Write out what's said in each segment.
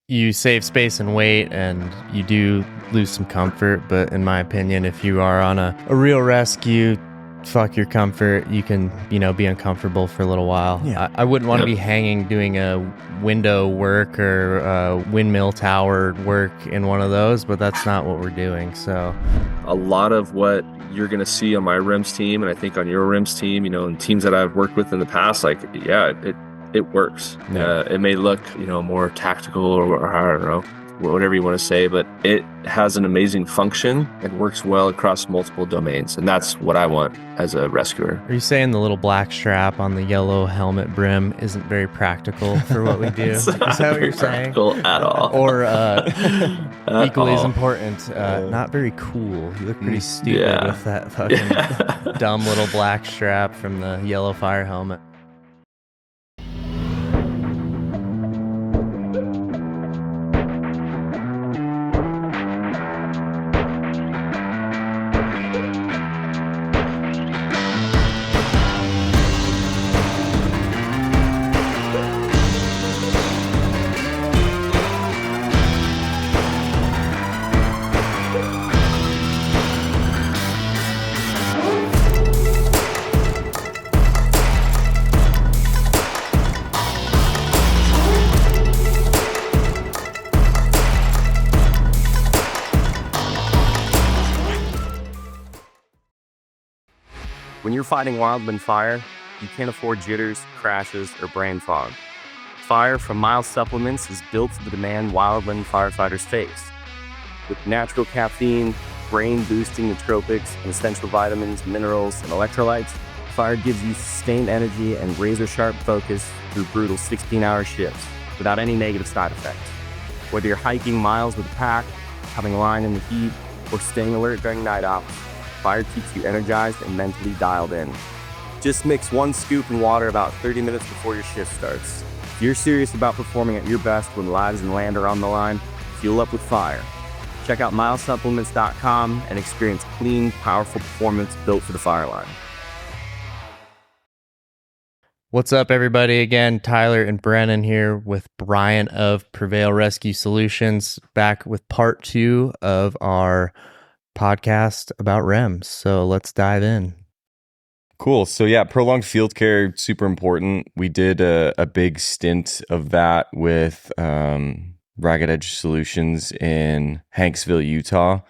you save space and weight, and you do lose some comfort. But in my opinion, if you are on a real rescue, fuck your comfort. You can, be uncomfortable for a little while. Yeah. I wouldn't want to be hanging doing a window work or windmill tower work in one of those, but that's not what we're doing. So a lot of what you're going to see on my REMS team, and I think on your REMS team, and teams that I've worked with in the past, it works. Yeah. It may look, more tactical or I don't know, whatever you want to say, but it has an amazing function and works well across multiple domains. And that's what I want as a rescuer. Are you saying the little black strap on the yellow helmet brim isn't very practical for what we do? Is that what you're saying? At all. Or equally as important, not very cool. You look pretty stupid with that fucking dumb little black strap from the yellow fire helmet. When you're fighting wildland fire, you can't afford jitters, crashes, or brain fog. Fire from Miles Supplements is built for the demand wildland firefighters face. With natural caffeine, brain-boosting nootropics, and essential vitamins, minerals, and electrolytes, Fire gives you sustained energy and razor-sharp focus through brutal 16-hour shifts without any negative side effects. Whether you're hiking miles with a pack, having a line in the heat, or staying alert during night ops, Fire keeps you energized and mentally dialed in. Just mix 1 scoop in water about 30 minutes before your shift starts. If you're serious about performing at your best when lives and land are on the line, fuel up with Fire. Check out milesupplements.com and experience clean, powerful performance built for the fire line. What's up, everybody? Again, Tyler and Brennan here with Bryan of Prevail Rescue Solutions, back with part 2 of our podcast about REMS. So let's dive in. Cool. So yeah, prolonged field care, super important. We did a big stint of that with Ragged Edge Solutions in Hanksville, Utah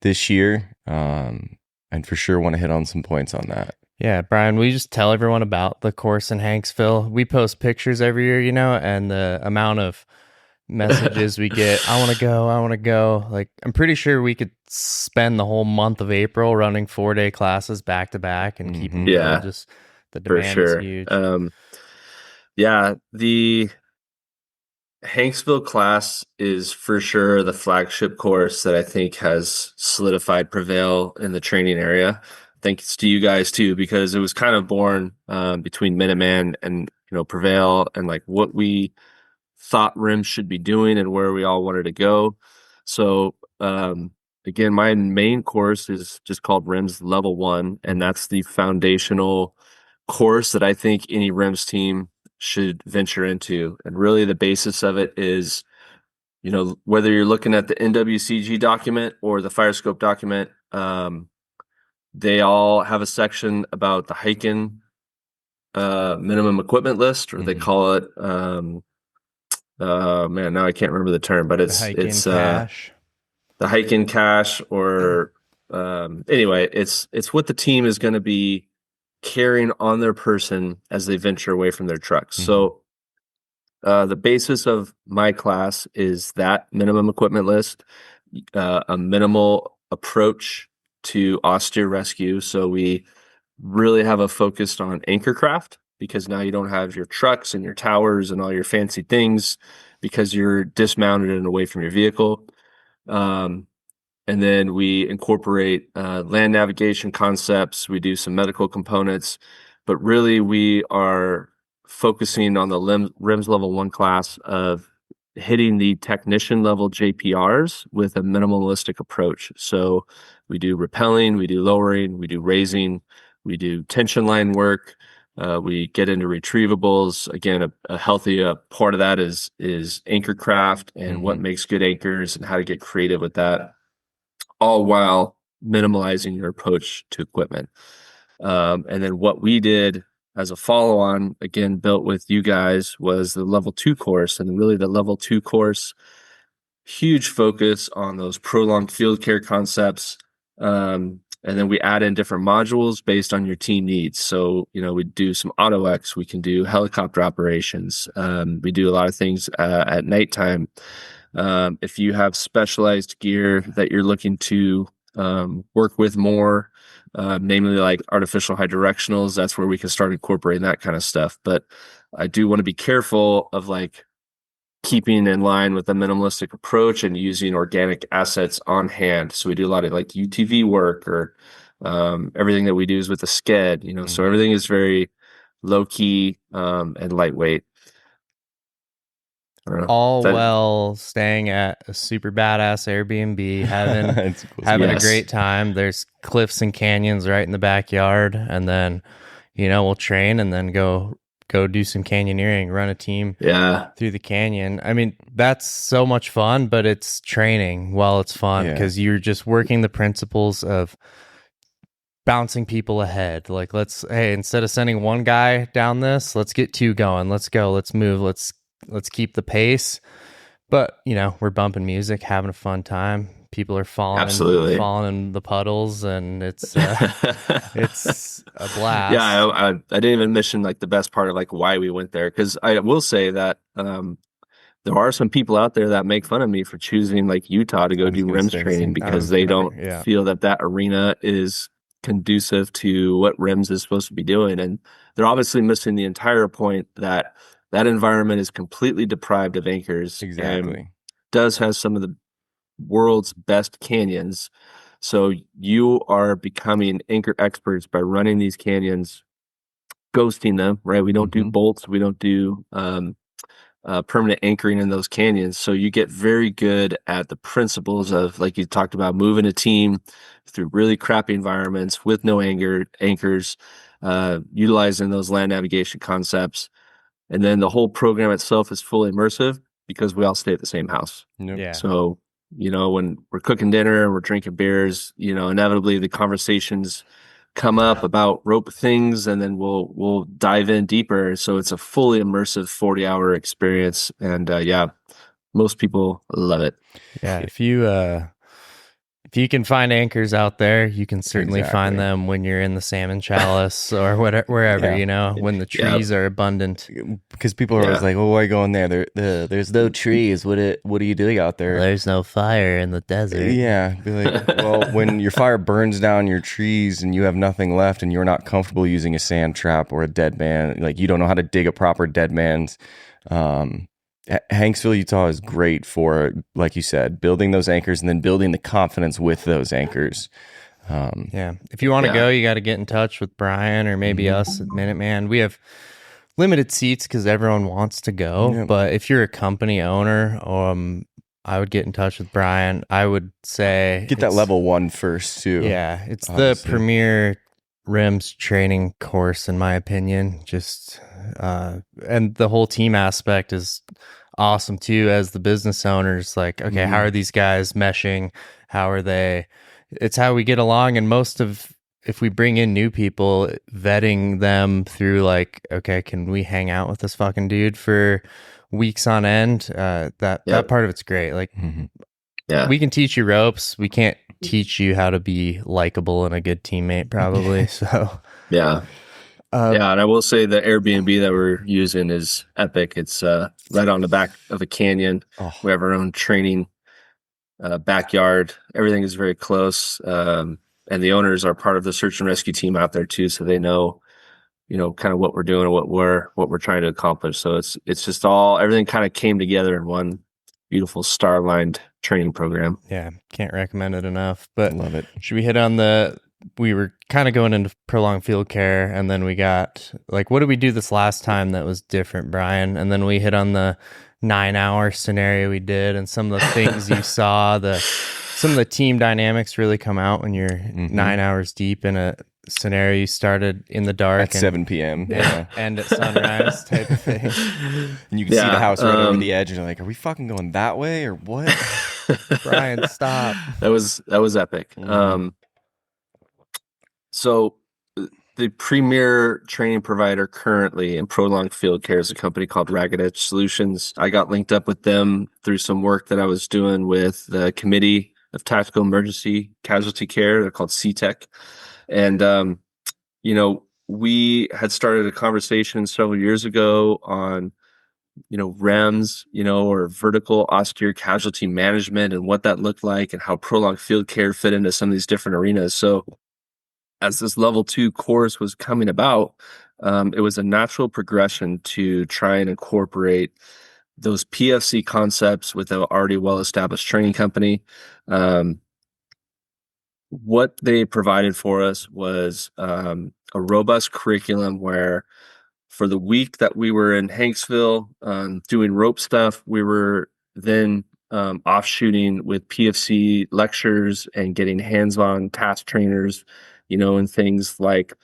this year. And for sure want to hit on some points on that. Yeah, Bryan, will you just tell everyone about the course in Hanksville? We post pictures every year, and the amount of messages we get, I want to go. Like, I'm pretty sure we could spend the whole month of April running 4-day classes back to back and keep them filled. Just the demand is huge. The Hanksville class is for sure the flagship course that I think has solidified Prevail in the training area. Thanks to you guys too, because it was kind of born between Minuteman and Prevail, and like what we thought REMS should be doing and where we all wanted to go. So again, my main course is just called REMS Level 1, and that's the foundational course that I think any REMS team should venture into. And really the basis of it is, whether you're looking at the NWCG document or the fire scope document, they all have a section about the hiking minimum equipment list, or they call it now I can't remember the term, but it's the hike-in cache, or anyway, it's what the team is going to be carrying on their person as they venture away from their trucks. So the basis of my class is that minimum equipment list, a minimal approach to austere rescue. So we really have a focus on Anchorcraft, because now you don't have your trucks and your towers and all your fancy things, because you're dismounted and away from your vehicle. And then we incorporate land navigation concepts. We do some medical components, but really we are focusing on the REMS Level 1 class of hitting the technician level JPRs with a minimalistic approach. So we do rappelling, we do lowering, we do raising, we do tension line work, We get into retrievables. Again, a healthy part of that is Anchorcraft and what makes good anchors and how to get creative with that, all while minimalizing your approach to equipment. And then what we did as a follow-on, again, built with you guys, was the level 2 course. And really the level 2 course, huge focus on those prolonged field care concepts. And then we add in different modules based on your team needs. So, we do some auto X, we can do helicopter operations. We do a lot of things at nighttime. If you have specialized gear that you're looking to work with more, namely like artificial high directionals, that's where we can start incorporating that kind of stuff. But I do want to be careful of like keeping in line with a minimalistic approach and using organic assets on hand. So we do a lot of like UTV work, or everything that we do is with a sked, so everything is very low key and lightweight. All while staying at a super badass Airbnb, having a great time. There's cliffs and canyons right in the backyard, and then we'll train and then go do some canyoneering, run a team through the canyon. I mean, that's so much fun, but it's training while it's fun, because you're just working the principles of bouncing people ahead. Like, instead of sending one guy down this, let's get 2 going. Let's go. Let's move. Let's keep the pace. But, we're bumping music, having a fun time. People are falling in the puddles, and it's it's a blast. Yeah, I didn't even mention like the best part of like why we went there, because I will say that there are some people out there that make fun of me for choosing like Utah to go do REMS training, because they don't feel that arena is conducive to what REMS is supposed to be doing, and they're obviously missing the entire point that environment is completely deprived of anchors. Exactly. And does have some of the world's best canyons. So you are becoming anchor experts by running these canyons, ghosting them, right? We don't do bolts. We don't do permanent anchoring in those canyons. So you get very good at the principles of, like you talked about, moving a team through really crappy environments with no anchors, utilizing those land navigation concepts. And then the whole program itself is fully immersive because we all stay at the same house. Yep. Yeah. So, when we're cooking dinner and we're drinking beers, inevitably the conversations come up about rope things, and then we'll dive in deeper. So it's a fully immersive 40-hour experience. And most people love it. Yeah. If you can find anchors out there, you can certainly find them when you're in the salmon chalice or wherever, when the trees are abundant. Because people are always like, "Oh, why go in there? There's no trees. What are you doing out there? There's no fire in the desert." Yeah, be like, well, when your fire burns down your trees and you have nothing left, and you're not comfortable using a sand trap or a dead man, like you don't know how to dig a proper dead man's. Hanksville, Utah is great for, like you said, building those anchors and then building the confidence with those anchors. If you want to go, you got to get in touch with Bryan or maybe us at Minuteman. We have limited seats because everyone wants to go. But if you're a company owner, I would get in touch with Bryan. I would say get that level 1 first too. Yeah, it's obviously the premier REMS training course, in my opinion. Just and the whole team aspect is awesome too. As the business owners, like, okay, how are these guys meshing? How are they? It's how we get along. And if we bring in new people, vetting them through like, okay, can we hang out with this fucking dude for weeks on end? That part of it's great. Like, we can teach you ropes. We can't teach you how to be likable and a good teammate, probably. So and I will say the Airbnb that we're using is epic. It's right on the back of a canyon. We have our own training backyard. Everything is very close, and the owners are part of the search and rescue team out there too, so they know kind of what we're doing and what we're trying to accomplish. So it's just everything kind of came together in one beautiful star-lined training program. Yeah, can't recommend it enough. But love it. Should we hit on we were kind of going into prolonged field care, and then we got like, what did we do this last time that was different, Bryan? And then we hit on the 9-hour scenario we did, and some of the things you saw, some of the team dynamics really come out when you're 9 hours deep in a scenario. You started in the dark At 7 p.m. Yeah. and at sunrise type of thing. And you can see the house right over the edge, and you're like, are we fucking going that way or what? Bryan, stop. That was epic. Mhm. So the premier training provider currently in prolonged field care is a company called Ragged Edge Solutions. I got linked up with them through some work that I was doing with the Committee of Tactical Emergency Casualty Care. They're called CTEC. And, we had started a conversation several years ago on, REMS, or vertical austere casualty management and what that looked like and how prolonged field care fit into some of these different arenas. So as this level 2 course was coming about, it was a natural progression to try and incorporate those PFC concepts with an already well-established training company. What they provided for us was a robust curriculum where for the week that we were in Hanksville doing rope stuff, we were then offshooting with PFC lectures and getting hands-on task trainers, and things like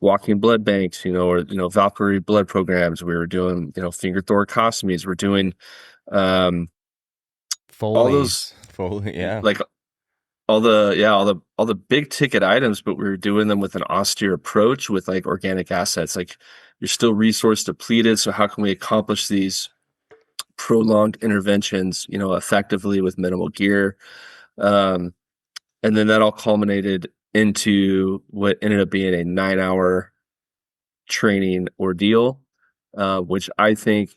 walking blood banks, or, Valkyrie blood programs. We were doing, finger thoracostomies. We're doing all those, Yeah. like all the big ticket items, but we were doing them with an austere approach with like organic assets. Like you're still resource depleted. So how can we accomplish these prolonged interventions, effectively with minimal gear? And then that all culminated into what ended up being a 9-hour training ordeal, which I think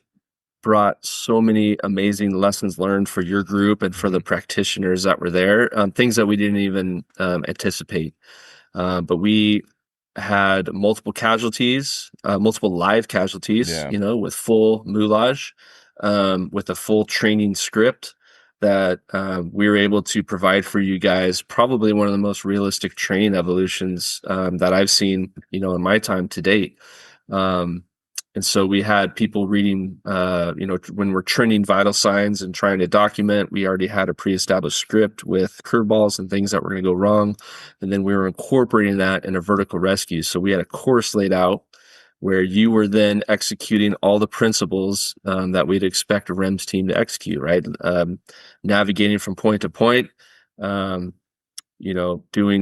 brought so many amazing lessons learned for your group and for the practitioners that were there, things that we didn't even anticipate. But we had multiple casualties, multiple live casualties, with full moulage, with a full training script that we were able to provide for you guys. Probably one of the most realistic training evolutions that I've seen, in my time to date. And so we had people reading, when we're training vital signs and trying to document, we already had a pre-established script with curveballs and things that were going to go wrong. And then we were incorporating that in a vertical rescue. So we had a course laid out where you were then executing all the principles that we'd expect a REMS team to execute, right? Navigating from point to point, doing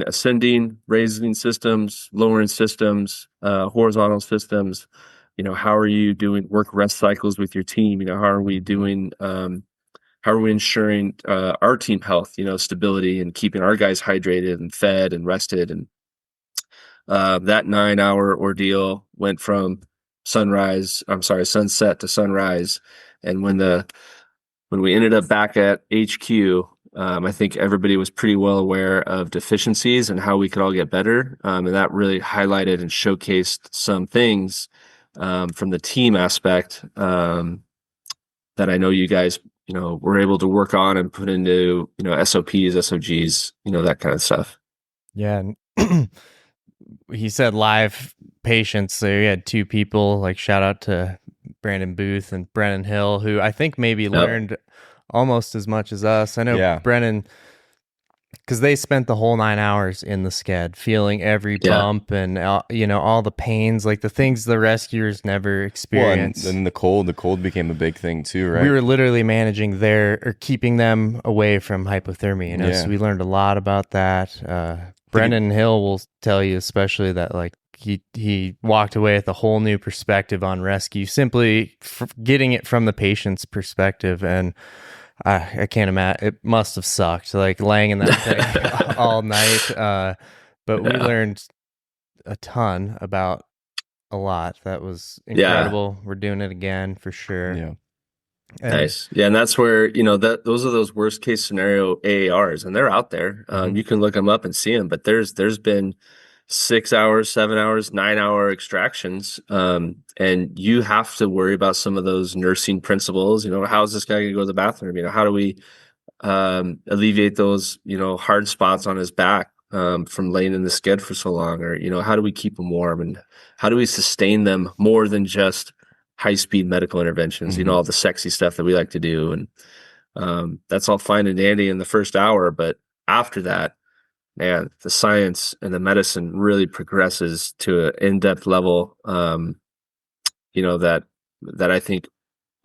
ascending, raising systems, lowering systems, horizontal systems. How are you doing work rest cycles with your team? How are we doing, how are we ensuring our team health, stability and keeping our guys hydrated and fed and rested? And that 9-hour ordeal went from sunset to sunrise. And when we ended up back at HQ, I think everybody was pretty well aware of deficiencies and how we could all get better. And that really highlighted and showcased some things from the team aspect that I know you guys, were able to work on and put into, SOPs, SOGs, that kind of stuff. Yeah. And he said live patients. So he had 2 people, like shout out to Brandon Booth and Brennan Hill, who I think maybe learned almost as much as us. I know Brennan, because they spent the whole 9 hours in the sked, feeling every bump and all the pains, like the things the rescuers never experienced. Well, and then the cold became a big thing too, right? We were literally managing keeping them away from hypothermia. So we learned a lot about that. Brendan Hill will tell you especially that like he walked away with a whole new perspective on rescue, simply getting it from the patient's perspective. And I can't imagine, it must have sucked, like laying in that thing all night. But we learned a ton about a lot. That was incredible. We're doing it again for sure. Yeah. Nice. Yeah. And that's where, those are those worst case scenario AARs, and they're out there. You can look them up and see them, but there's been 6 hours, 7 hours, 9-hour extractions. And you have to worry about some of those nursing principles. How's this guy going to go to the bathroom? How do we alleviate those, hard spots on his back from laying in the sked for so long? Or, how do we keep them warm? And how do we sustain them more than just high-speed medical interventions, all the sexy stuff that we like to do. And that's all fine and dandy in the first hour. But after that, man, the science and the medicine really progresses to an in-depth level. That I think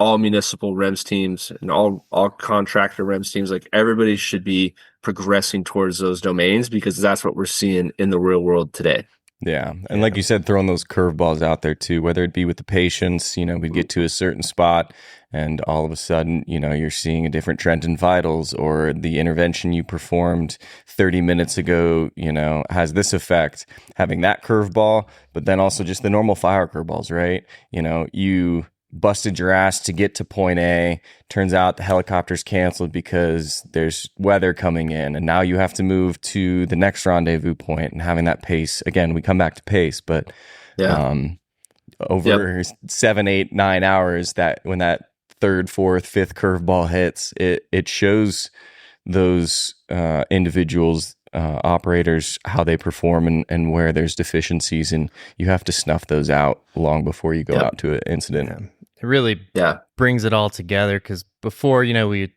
all municipal REMS teams and all contractor REMS teams, like everybody should be progressing towards those domains, because that's what we're seeing in the real world today. Yeah. And like you said, throwing those curveballs out there too, whether it be with the patients, we'd get to a certain spot and all of a sudden, you're seeing a different trend in vitals, or the intervention you performed 30 minutes ago, has this effect, having that curveball, but then also just the normal fire curveballs, right? You busted your ass to get to point A. Turns out the helicopter's canceled because there's weather coming in, and now you have to move to the next rendezvous point, and having that pace. Again, we come back to pace, but over 7, 8, 9 hours, that when that third, fourth, fifth curveball hits, it shows those individuals, operators, how they perform and where there's deficiencies, and you have to snuff those out long before you go out to an incident. Yeah. It really brings it all together, because before, we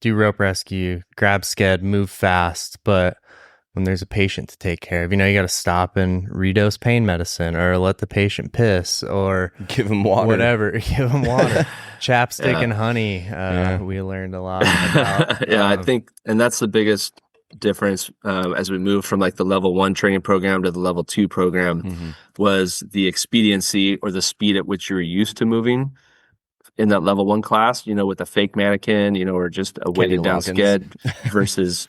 do rope rescue, grab sked, move fast, but when there's a patient to take care of, you got to stop and redose pain medicine, or let the patient piss, or give them water, whatever, give them water, chapstick and honey. We learned a lot about. I think, and that's the biggest difference as we move from like the level 1 training program to the level 2 program, was the expediency, or the speed at which you're used to moving in that level 1 class, with a fake mannequin, or just a weighted down sked versus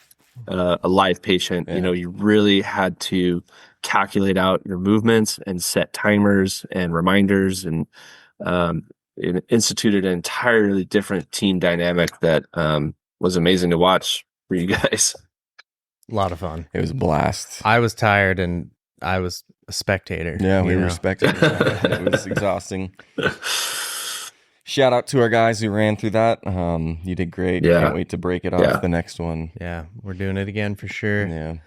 a live patient. You really had to calculate out your movements and set timers and reminders, and it instituted an entirely different team dynamic that was amazing to watch for you guys. A lot of fun. It was a blast. I was tired and I was a spectator. Yeah, we were spectators. It was exhausting. Shout out to our guys who ran through that. You did great. Yeah. Can't wait to break it off the next one. Yeah, we're doing it again for sure. Yeah.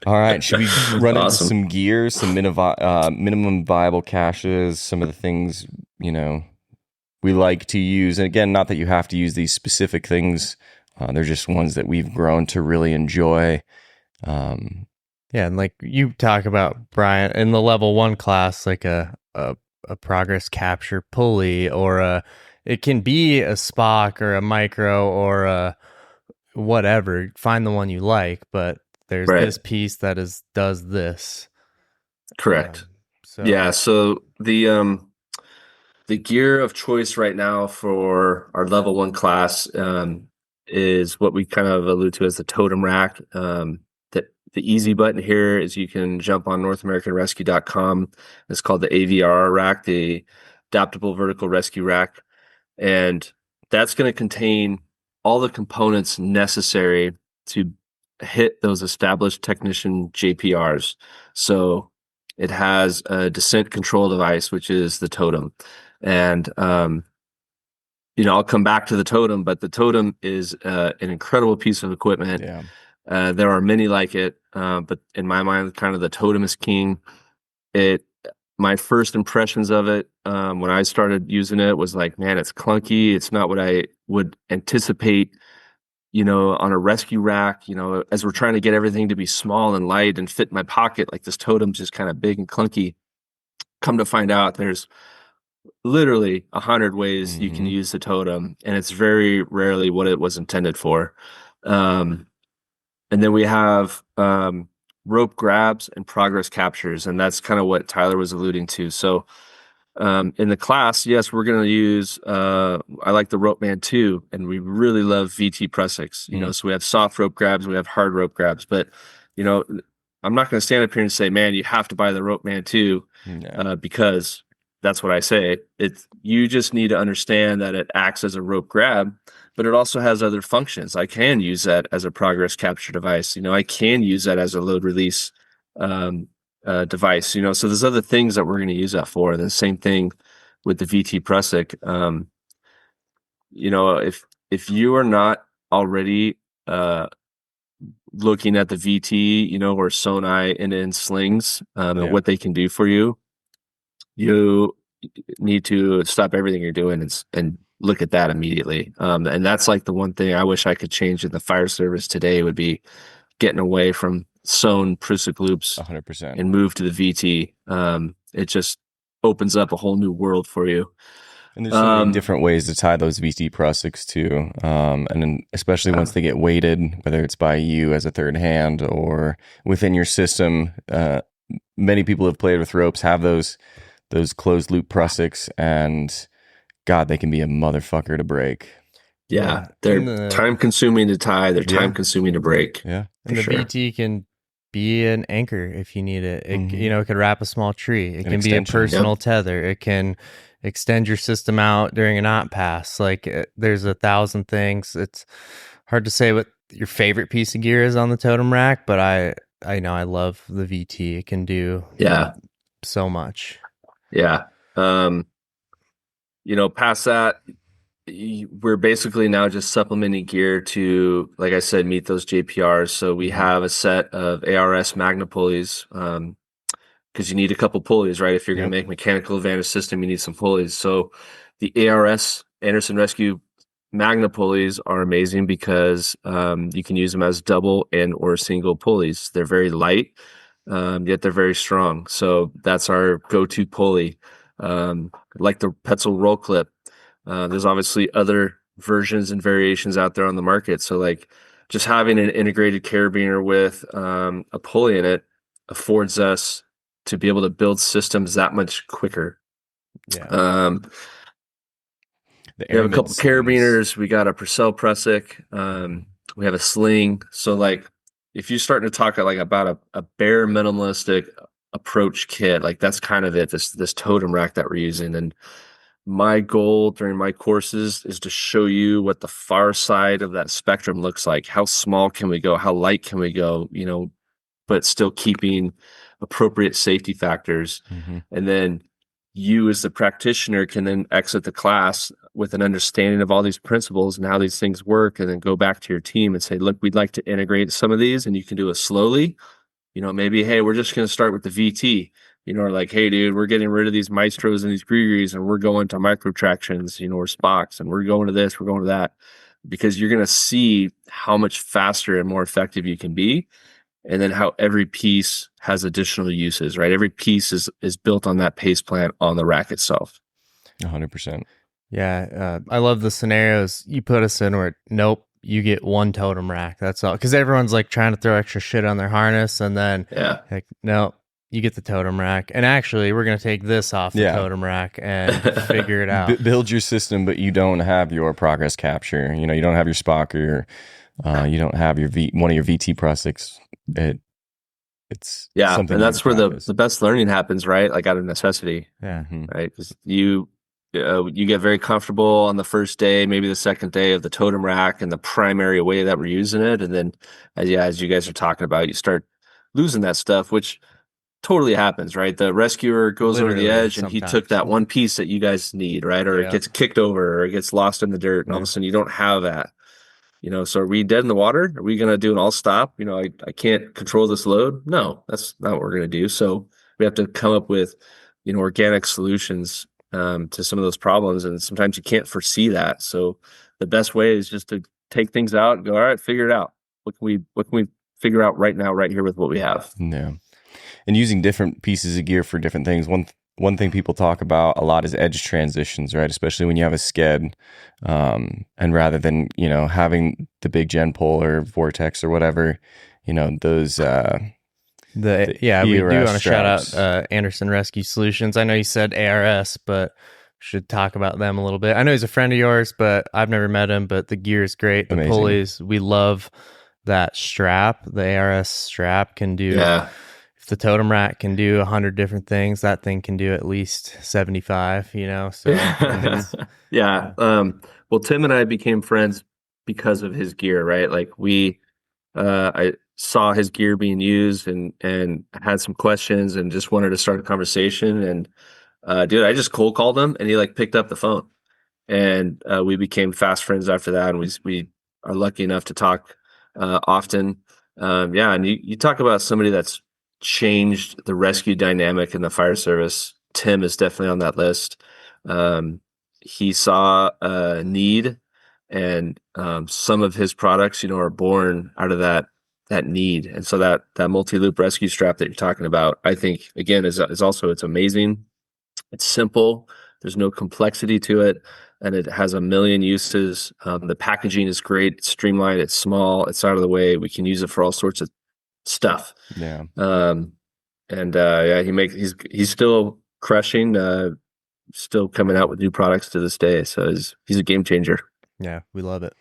All right. Should we run into some gear, some minimum viable caches, some of the things, we like to use? And again, not that you have to use these specific things. They're just ones that we've grown to really enjoy. And like you talk about, Bryan, in the level 1 class, like a progress capture pulley, or it can be a Spock or a micro or a whatever. Find the one you like, but there's this piece that does this. Correct. So the gear of choice right now for our level 1 class is what we kind of allude to as the Totem rack. The easy button here is you can jump on NorthAmericanRescue.com. It's called the AVR rack, the Adaptable Vertical Rescue Rack. And that's going to contain all the components necessary to hit those established technician JPRs. So it has a descent control device, which is the Totem. And, I'll come back to the Totem, but the Totem is an incredible piece of equipment. Yeah. There are many like it, but in my mind, kind of the Totem is king. My first impressions of it, when I started using it, was like, man, it's clunky. It's not what I would anticipate, on a rescue rack. As we're trying to get everything to be small and light and fit in my pocket, like this Totem's just kind of big and clunky. Come to find out, there's literally 100 ways you can use the Totem, and it's very rarely what it was intended for. And then we have rope grabs and progress captures, and that's kind of what Tyler was alluding to. So in the class, yes, we're going to use, I like the Rope Man 2, and we really love VT Prusiks. So we have soft rope grabs, we have hard rope grabs, but, I'm not going to stand up here and say, man, you have to buy the Rope Man 2 because that's what I say. You just need to understand that it acts as a rope grab, but it also has other functions. I can use that as a progress capture device. I can use that as a load release device. So there's other things that we're going to use that for. And the same thing with the VT Prusik. If you are not already looking at the VT, or Sonai and slings and what they can do for you, you need to stop everything you're doing and look at that immediately. And that's like the one thing I wish I could change in the fire service today would be getting away from sewn Prusik loops 100%. and move to the VT. It just opens up a whole new world for you. And there's so many different ways to tie those VT Prusiks too. And then especially once they get weighted, whether it's by you as a third hand or within your system, many people have played with ropes, have those closed loop Prusiks, and God, they can be a motherfucker to break. Yeah, they're time consuming to tie. They're time consuming to break. Yeah, and the VT can be an anchor if you need it. It could wrap a small tree. It can be a personal tether. It can extend your system out during a knot pass. Like there's 1,000 things. It's hard to say what your favorite piece of gear is on the totem rack, but I know I love the VT. It can do so much. Yeah. Past that, we're basically now just supplementing gear to, like I said, meet those JPRs. So we have a set of ARS Magna pulleys, because you need a couple pulleys, right? If you're going to make mechanical advantage system, you need some pulleys. So the ARS Anderson Rescue Magna pulleys are amazing because you can use them as double and or single pulleys. They're very light, yet they're very strong. So that's our go-to pulley. Like the Petzl roll clip. There's obviously other versions and variations out there on the market. So like just having an integrated carabiner with a pulley in it affords us to be able to build systems that much quicker. Yeah. We have a couple carabiners. We got a Prevail Prusik. We have a sling. So like if you're starting to talk about a bare minimalistic approach kit, like that's kind of it, this totem rack that we're using. And my goal during my courses is to show you what the far side of that spectrum looks like. How small can we go? How light can we go? But still keeping appropriate safety factors. And then you as the practitioner can then exit the class with an understanding of all these principles and how these things work, and then go back to your team and say, look, we'd like to integrate some of these, and you can do it slowly. Maybe, hey, we're just going to start with the VT, or like, hey, dude, we're getting rid of these maestros and these Grigris, and we're going to micro tractions, or Spocks, and we're going to this, we're going to that, because you're going to see how much faster and more effective you can be. And then how every piece has additional uses, right? Every piece is built on that pace plan on the rack itself. 100%. Yeah. I love the scenarios you put us in where, nope, you get one totem rack. That's all. Because everyone's like trying to throw extra shit on their harness. And then, like, no, you get the totem rack. And actually, we're going to take this off the totem rack and figure it out. Build your system, but you don't have your progress capture. You don't have your Spock or you don't have your one of your VT Prusiks. It's and that's where the best learning happens, right? Like out of necessity, right? Because you get very comfortable on the first day, maybe the second day of the totem rack and the primary way that we're using it, and then as you guys are talking about, you start losing that stuff, which totally happens, right? The rescuer goes over the edge and he took that one piece that you guys need, right? Or it gets kicked over, or it gets lost in the dirt, and all of a sudden you don't have that. So are we dead in the water? Are we going to do an all stop? I can't control this load. No, that's not what we're going to do. So we have to come up with, organic solutions to some of those problems. And sometimes you can't foresee that. So the best way is just to take things out and go, all right, figure it out. What can we figure out right now, right here with what we have? Yeah. And using different pieces of gear for different things. One thing people talk about a lot is edge transitions, right? Especially when you have a Sked. And rather than, having the big gen pole or vortex or whatever, those, we do want to shout out Anderson Rescue Solutions. I know you said ARS, but should talk about them a little bit. I know he's a friend of yours, but I've never met him, but the gear is great. The Amazing. Pulleys, we love that strap. The ARS strap can do... The totem rack can do 100 different things. That thing can do at least 75, so. Well, Tim and I became friends because of his gear, right? Like I saw his gear being used and had some questions and just wanted to start a conversation. And dude, I just cold called him and he picked up the phone, and we became fast friends after that. And we are lucky enough to talk often. And you talk about somebody that's changed the rescue dynamic in the fire service. Tim is definitely on that list. He saw a need, and some of his products, are born out of that that need. And so that multi-loop rescue strap that you're talking about, I think again is also, it's amazing. It's simple. There's no complexity to it, and it has a million uses. The packaging is great. It's streamlined. It's small. It's out of the way. We can use it for all sorts of stuff. Yeah. Yeah, he's still crushing. Still coming out with new products to this day. So he's a game changer. Yeah, we love it.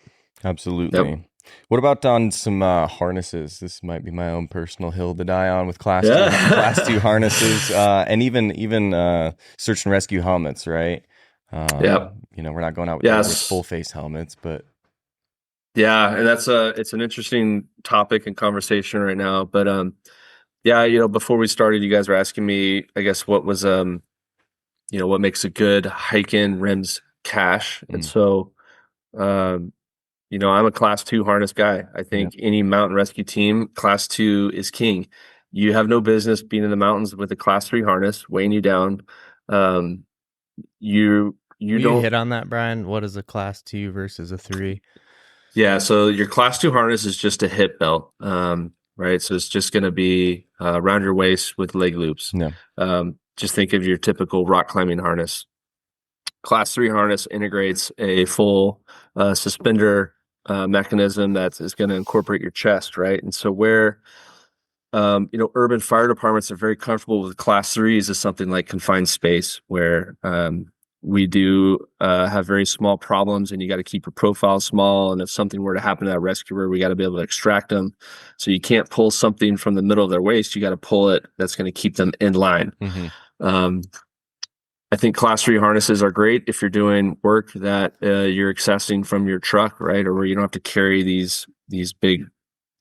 Absolutely. Yep. What about on some harnesses? This might be my own personal hill to die on with class two harnesses, and even search and rescue helmets, right? Yeah. We're not going out with full face helmets, but yeah, and it's an interesting topic and conversation right now. But before we started, you guys were asking me, I guess, what was what makes a good hike-in REMS cache, and so. I'm a class 2 harness guy. I think any mountain rescue team, class 2 is king. You have no business being in the mountains with a class 3 harness weighing you down. You don't hit on that, Bryan. What is a class 2 versus a 3? Yeah, so your class 2 harness is just a hip belt, right? So it's just going to be around your waist with leg loops. Yeah. Just think of your typical rock climbing harness. Class 3 harness integrates a full suspender mechanism that is going to incorporate your chest, right? And so where urban fire departments are very comfortable with class 3s is something like confined space, where we do have very small problems, and you got to keep your profile small. And if something were to happen to that rescuer, we got to be able to extract them. So you can't pull something from the middle of their waist. You got to pull it that's going to keep them in line. Mm-hmm. I think class 3 harnesses are great if you're doing work that you're accessing from your truck, right? Or where you don't have to carry these big,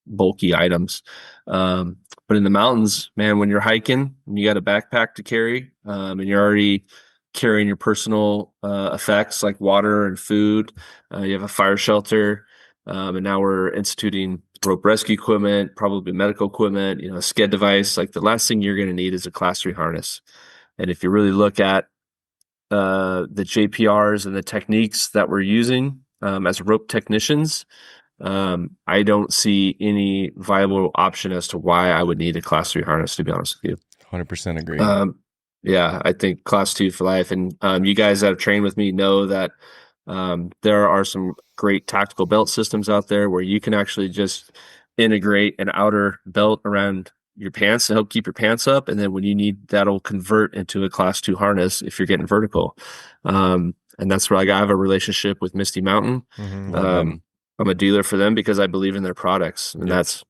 bulky items. But in the mountains, man, when you're hiking and you got a backpack to carry, and you're already carrying your personal effects like water and food, you have a fire shelter, and now we're instituting rope rescue equipment, probably medical equipment, a sked device. Like, the last thing you're going to need is a class 3 harness. And if you really look at the JPRs and the techniques that we're using as rope technicians, I don't see any viable option as to why I would need a class 3 harness, to be honest with you. 100% agree. Yeah, I think class 2 for life. And you guys that have trained with me know that there are some great tactical belt systems out there where you can actually just integrate an outer belt around your pants to help keep your pants up, and then when you need, that'll convert into a class 2 harness if you're getting vertical. And that's where I have a relationship with Misty Mountain. Mm-hmm. I'm a dealer for them because I believe in their products, and that's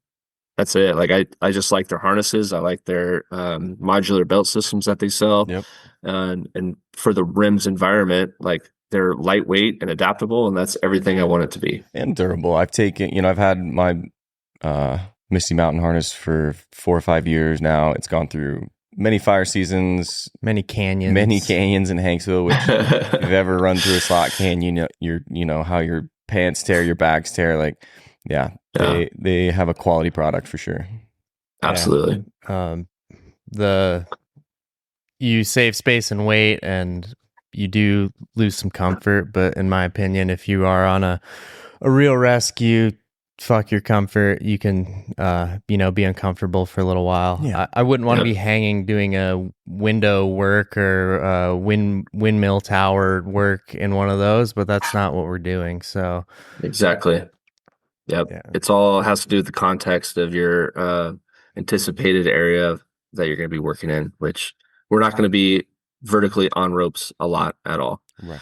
it. Like, I just like their harnesses. I like their modular belt systems that they sell. Yep. And for the REMS environment, like, they're lightweight and adaptable, and that's everything I want it to be. And durable. I've had my Misty Mountain harness for 4 or 5 years now. It's gone through many fire seasons, many canyons in Hanksville. Which, if you've ever run through a slot canyon, you know how your pants tear, your bags tear. Like, they have a quality product for sure. Absolutely. You save space and weight, and you do lose some comfort. But in my opinion, if you are on a real rescue, fuck your comfort. You can, be uncomfortable for a little while. Yeah. I wouldn't want to be hanging doing a window work or windmill tower work in one of those, but that's not what we're doing. So exactly. Yep. Yeah. It's all has to do with the context of your anticipated area that you're going to be working in, which we're not going to be vertically on ropes a lot at all. Right.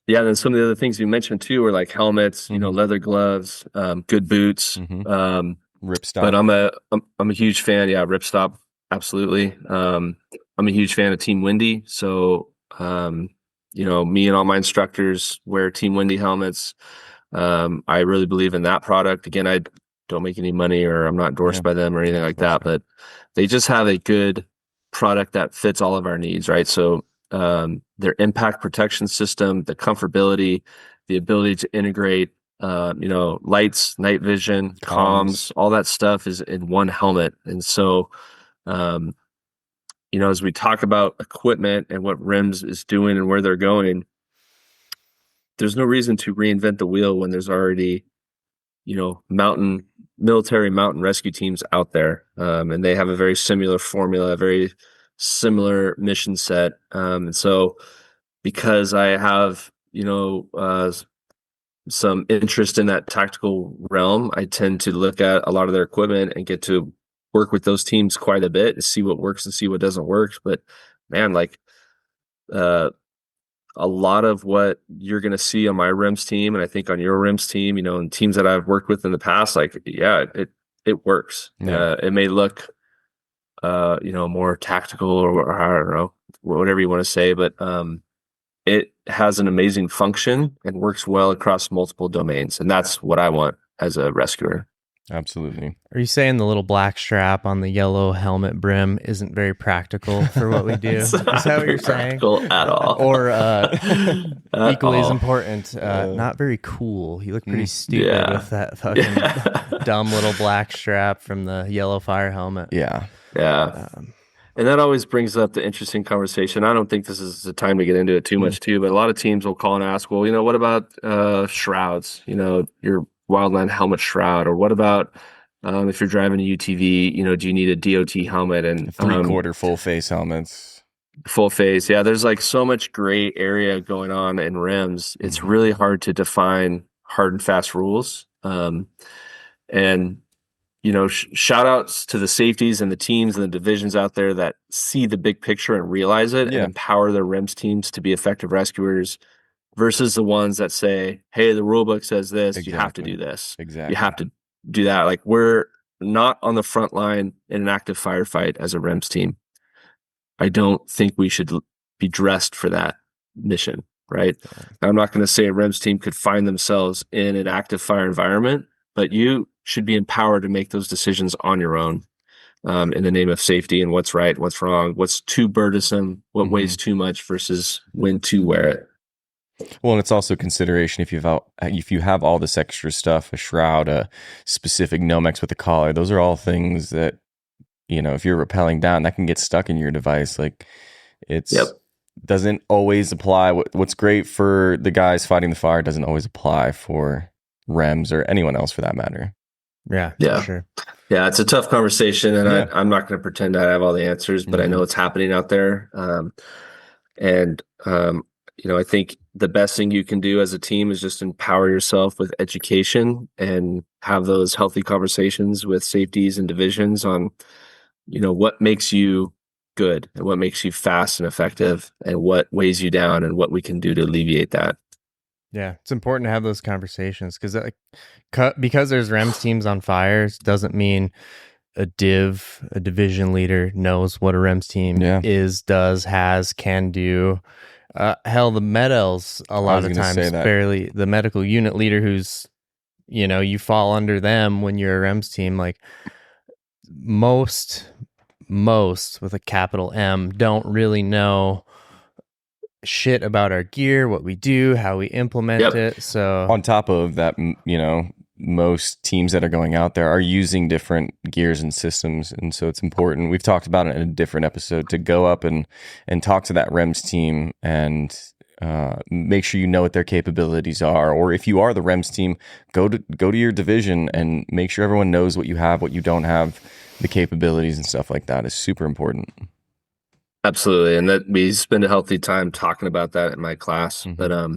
Yeah, then some of the other things you mentioned too are like helmets, leather gloves, good boots, ripstop. But I'm a huge fan. Yeah, ripstop, absolutely. I'm a huge fan of Team Windy. So, me and all my instructors wear Team Windy helmets. I really believe in that product. Again, I don't make any money, or I'm not endorsed by them or anything like that, but they just have a good product that fits all of our needs, right? So, their impact protection system, the comfortability, the ability to integrate, lights, night vision, comms, all that stuff is in one helmet. And so, as we talk about equipment and what REMS is doing and where they're going, there's no reason to reinvent the wheel when there's already military mountain rescue teams out there. And they have a very similar formula, a very similar mission set. And so because I have, some interest in that tactical realm, I tend to look at a lot of their equipment and get to work with those teams quite a bit to see what works and see what doesn't work. But man, like a lot of what you're going to see on my REMS team, and I think on your REMS team, and teams that I've worked with in the past, like, yeah, it works. Yeah. It may look, more tactical or I don't know, whatever you want to say, but it has an amazing function and works well across multiple domains. And that's what I want as a rescuer. Absolutely. Are you saying the little black strap on the yellow helmet brim isn't very practical for what we do? Is that what you're saying? Practical at all. Or equally as important, not very cool. You look pretty stupid with that fucking dumb little black strap from the yellow fire helmet. Yeah. Yeah. And that always brings up the interesting conversation. I don't think this is the time to get into it too much too, but a lot of teams will call and ask, well, what about shrouds? Your Wildland helmet shroud, or what about if you're driving a UTV, do you need a DOT helmet and 3/4 full face helmets? Full face. Yeah. There's like so much gray area going on in REMS. It's really hard to define hard and fast rules. And shout outs to the safeties and the teams and the divisions out there that see the big picture and realize it and empower their REMS teams to be effective rescuers versus the ones that say, hey, the rule book says this, you have to do this. Exactly. You have to do that. Like, we're not on the front line in an active firefight as a REMS team. I don't think we should be dressed for that mission, right? I'm not going to say a REMS team could find themselves in an active fire environment, but you should be empowered to make those decisions on your own in the name of safety and what's right, what's wrong, what's too burdensome, what weighs too much versus when to wear it. Well, and it's also consideration if you have all this extra stuff, a shroud, a specific Nomex with a collar, those are all things that, if you're rappelling down, that can get stuck in your device. Like, it's doesn't always apply. What's great for the guys fighting the fire doesn't always apply for REMS or anyone else for that matter. Yeah, for sure. Yeah, it's a tough conversation, and I'm not going to pretend I have all the answers, but I know it's happening out there. I think the best thing you can do as a team is just empower yourself with education and have those healthy conversations with safeties and divisions on, what makes you good and what makes you fast and effective and what weighs you down and what we can do to alleviate that. Yeah, it's important to have those conversations because there's REMS teams on fires doesn't mean a division leader knows what a REMS team is, does, has, can do. Hell, the medals a lot of times barely the medical unit leader who's, you fall under them when you're a REMS team. Like most with a capital M don't really know shit about our gear, what we do, how we implement it. So on top of that, most teams that are going out there are using different gears and systems, and so it's important. We've talked about it in a different episode to go up and talk to that REMS team and make sure you know what their capabilities are. Or if you are the REMS team, go to your division and make sure everyone knows what you have, what you don't have, the capabilities and stuff like that is super important. Absolutely. And that we spend a healthy time talking about that in my class. But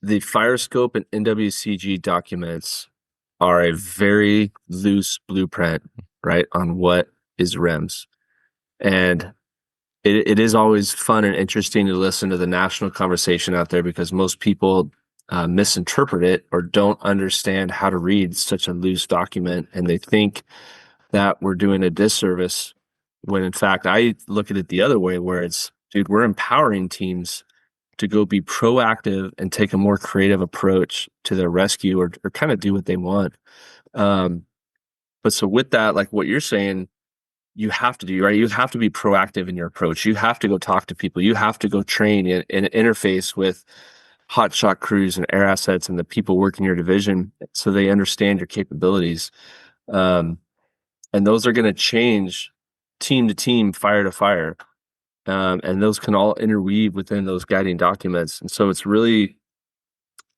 the fire scope and NWCG documents are a very loose blueprint, right, on what is REMS. And it is always fun and interesting to listen to the national conversation out there because most people misinterpret it or don't understand how to read such a loose document. And they think that we're doing a disservice when in fact I look at it the other way where it's, dude, we're empowering teams to go be proactive and take a more creative approach to their rescue or kind of do what they want. But so with that, like what you're saying, you have to do, right? You have to be proactive in your approach. You have to go talk to people. You have to go train and interface with hotshot crews and air assets and the people working your division so they understand your capabilities. And those are going to change team to team, fire to fire. And those can all interweave within those guiding documents. And so it's really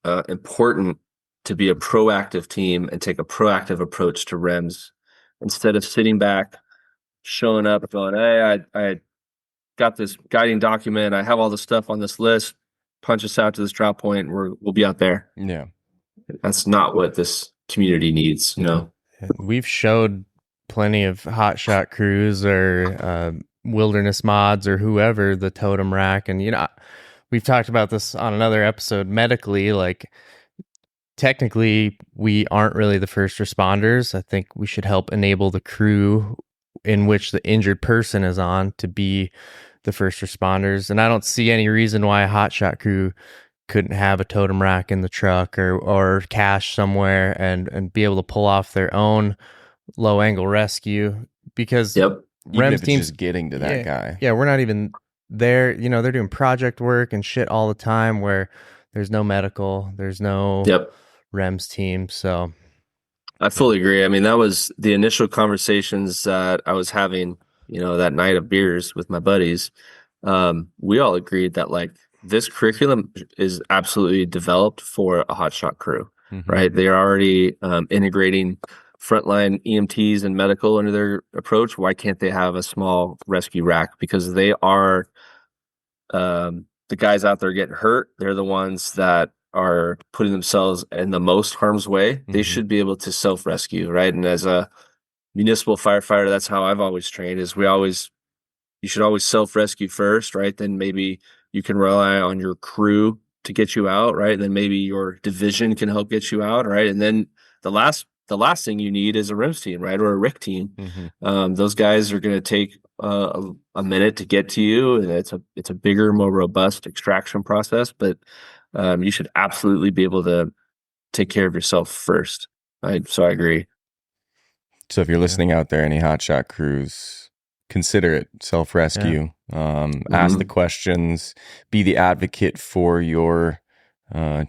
important to be a proactive team and take a proactive approach to REMS instead of sitting back, showing up, going, "Hey, I got this guiding document. I have all the stuff on this list. Punch us out to this drop point. And we'll be out there." Yeah. That's not what this community needs. You know. We've showed plenty of hotshot crews or wilderness mods or whoever the totem rack, and we've talked about this on another episode. Medically, like, technically we aren't really the first responders. I think we should help enable the crew in which the injured person is on to be the first responders, and I don't see any reason why a hotshot crew couldn't have a totem rack in the truck or cache somewhere and be able to pull off their own low angle rescue, because Even REMS if it's teams just getting to that guy. Yeah, we're not even there. They're doing project work and shit all the time where there's no medical, there's no REMS team. So I fully agree. I mean, that was the initial conversations that I was having, that night of beers with my buddies. We all agreed that like this curriculum is absolutely developed for a hotshot crew, right? They are already integrating frontline EMTs and medical into their approach. Why can't they have a small rescue rack? Because they are the guys out there getting hurt. They're the ones that are putting themselves in the most harm's way. They should be able to self-rescue, right? And as a municipal firefighter, that's how I've always trained, is you should always self-rescue first, right? Then maybe you can rely on your crew to get you out, right? And then maybe your division can help get you out, right? And then the last thing you need is a REMS team, right? Or a RIC team. Those guys are going to take a minute to get to you, and it's a bigger, more robust extraction process, but you should absolutely be able to take care of yourself first. So I agree. So if you're listening out there, any hotshot crews, consider it self-rescue. Ask the questions, be the advocate for your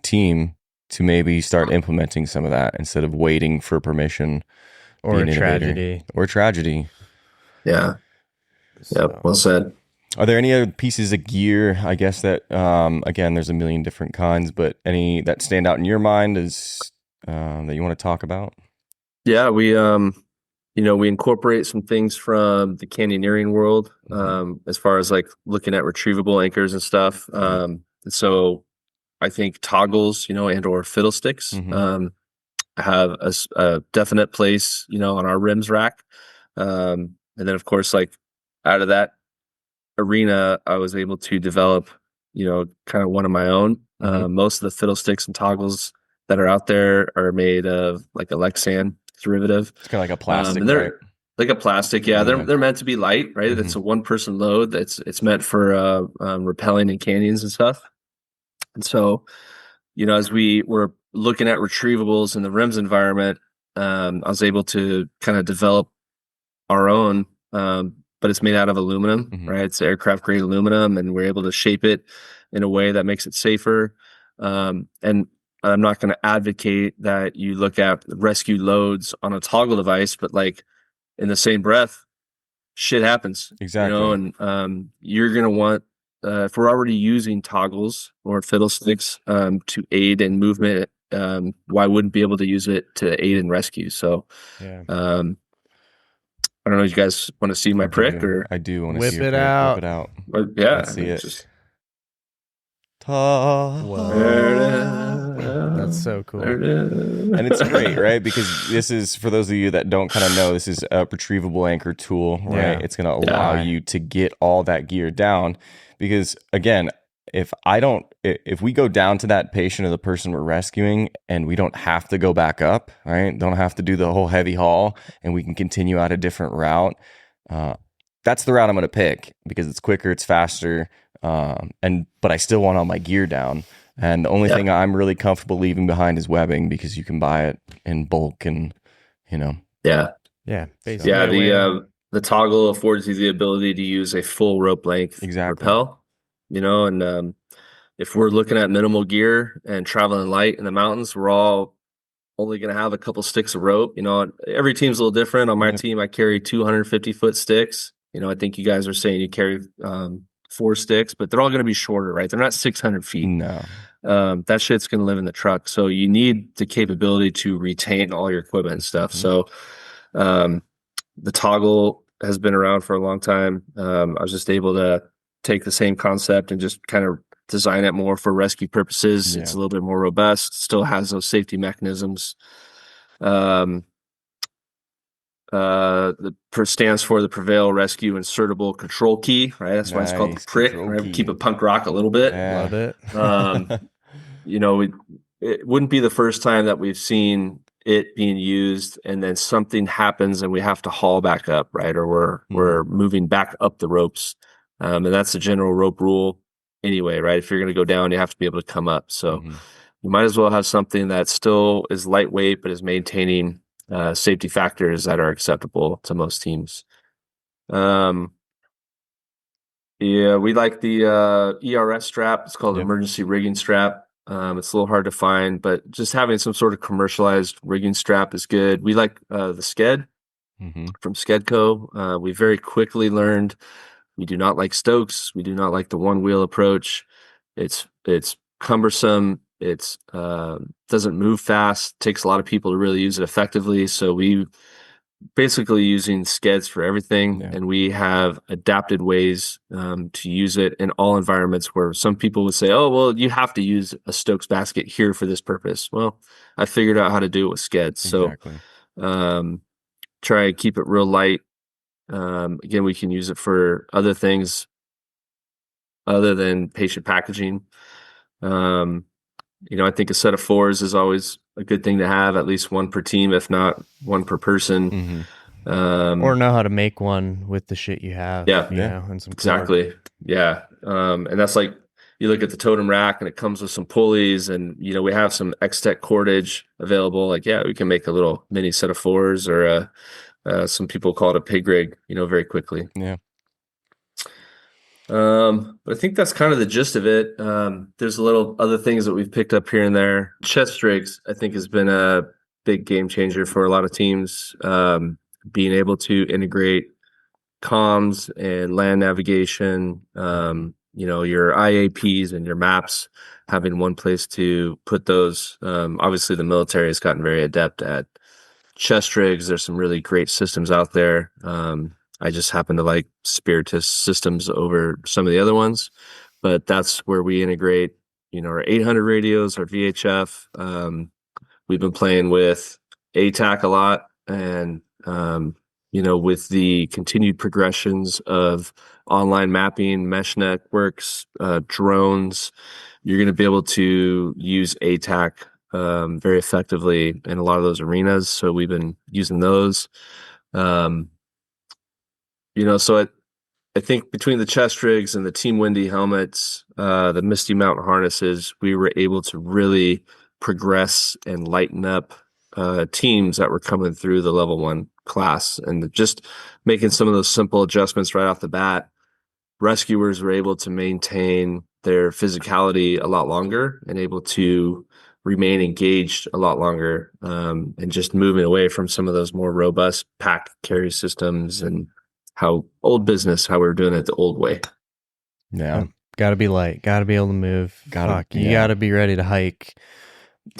team to maybe start implementing some of that instead of waiting for permission or a tragedy. Yeah. Yep. Well said. Are there any other pieces of gear, I guess, that, again, there's a million different kinds, but any that stand out in your mind as that you want to talk about? Yeah, we incorporate some things from the canyoneering world, as far as like looking at retrievable anchors and stuff. So I think toggles, and or fiddlesticks, have a definite place, on our REMS rack. And then of course, like out of that arena, I was able to develop, kind of one of my own. Most of the fiddlesticks and toggles that are out there are made of like a Lexan derivative. It's kind of like a plastic, and they're right? like a plastic. Yeah, they're meant to be light, right? It's a one person load. It's meant for rappelling in canyons and stuff. And so, as we were looking at retrievables in the REMS environment, I was able to kind of develop our own, but it's made out of aluminum, right? It's aircraft grade aluminum, and we're able to shape it in a way that makes it safer. And I'm not going to advocate that you look at rescue loads on a toggle device, but like in the same breath, shit happens. Exactly. And you're going to want, if we're already using toggles or fiddlesticks to aid in movement, why wouldn't be able to use it to aid in rescue? So, I don't know if you guys want to see my prick or I do want to whip see your it prick. out. Whip it out. But yeah, Let's see it. That's so cool. And it's great, right? Because this is, for those of you that don't kind of know, this is a retrievable anchor tool, right? Yeah. It's going to allow you to get all that gear down. Because again, if we go down to that patient or the person we're rescuing and we don't have to go back up, right? Don't have to do the whole heavy haul, and we can continue out a different route. That's the route I'm going to pick because it's quicker, it's faster. But I still want all my gear down. And the only thing I'm really comfortable leaving behind is webbing, because you can buy it in bulk and, Basically. The toggle affords you the ability to use a full rope length rappel, and if we're looking at minimal gear and traveling light in the mountains, we're all only going to have a couple sticks of rope. Every team's a little different. On my team, I carry 250-foot sticks. I think you guys are saying you carry 4 sticks, but they're all going to be shorter, right? They're not 600 feet. No. That shit's going to live in the truck. So you need the capability to retain all your equipment and stuff. So the toggle has been around for a long time. I was just able to take the same concept and just kind of design it more for rescue purposes. It's a little bit more robust, still has those safety mechanisms. Stands for the Prevail Rescue Insertable Control Key, right? That's why it's called the prick, right? Keep it punk rock a little bit. Love it. You know, it wouldn't be the first time that we've seen it being used and then something happens and we have to haul back up, right? Or we're moving back up the ropes. And that's the general rope rule anyway, right? If you're going to go down, you have to be able to come up. So you might as well have something that still is lightweight, but is maintaining safety factors that are acceptable to most teams. Yeah, we like the ERS strap. It's called emergency rigging strap. It's a little hard to find, but just having some sort of commercialized rigging strap is good. We like the Sked from Skedco. We very quickly learned we do not like Stokes. We do not like the one wheel approach. It's cumbersome. It's doesn't move fast. Takes a lot of people to really use it effectively. So we basically using Skeds for everything, and we have adapted ways to use it in all environments where some people would say, oh, well, you have to use a Stokes basket here for this purpose. Well, I figured out how to do it with Skeds. Exactly. So try and keep it real light. Again, we can use it for other things other than patient packaging. You know, I think a set of 4s is always a good thing to have, at least one per team, if not one per person. Or know how to make one with the shit you have. You know, and some exactly. cord. Yeah. And that's like, you look at the Totem rack and it comes with some pulleys and, you know, we have some X-Tech cordage available. Like, yeah, we can make a little mini set of 4s or some people call it a pig rig, you know, very quickly. Yeah. But I think that's kind of the gist of it. There's a little other things that we've picked up here and there. Chest rigs, I think, has been a big game changer for a lot of teams. Being able to integrate comms and land navigation, you know, your IAPs and your maps, having one place to put those. Obviously, the military has gotten very adept at chest rigs. There's some really great systems out there. I just happen to like Spiritus systems over some of the other ones, but that's where we integrate, you know, our 800 radios, our VHF. We've been playing with ATAC a lot, and you know, with the continued progressions of online mapping, mesh networks, drones, you're going to be able to use ATAC very effectively in a lot of those arenas. So we've been using those. You know, so I think between the chest rigs and the Team Windy helmets, the Misty Mountain harnesses, we were able to really progress and lighten up teams that were coming through the level 1 class. And just making some of those simple adjustments right off the bat, rescuers were able to maintain their physicality a lot longer and able to remain engaged a lot longer, and just moving away from some of those more robust pack carry systems and how we were doing it the old way. Yeah. Got to be light. Got to be able to move. You got to be ready to hike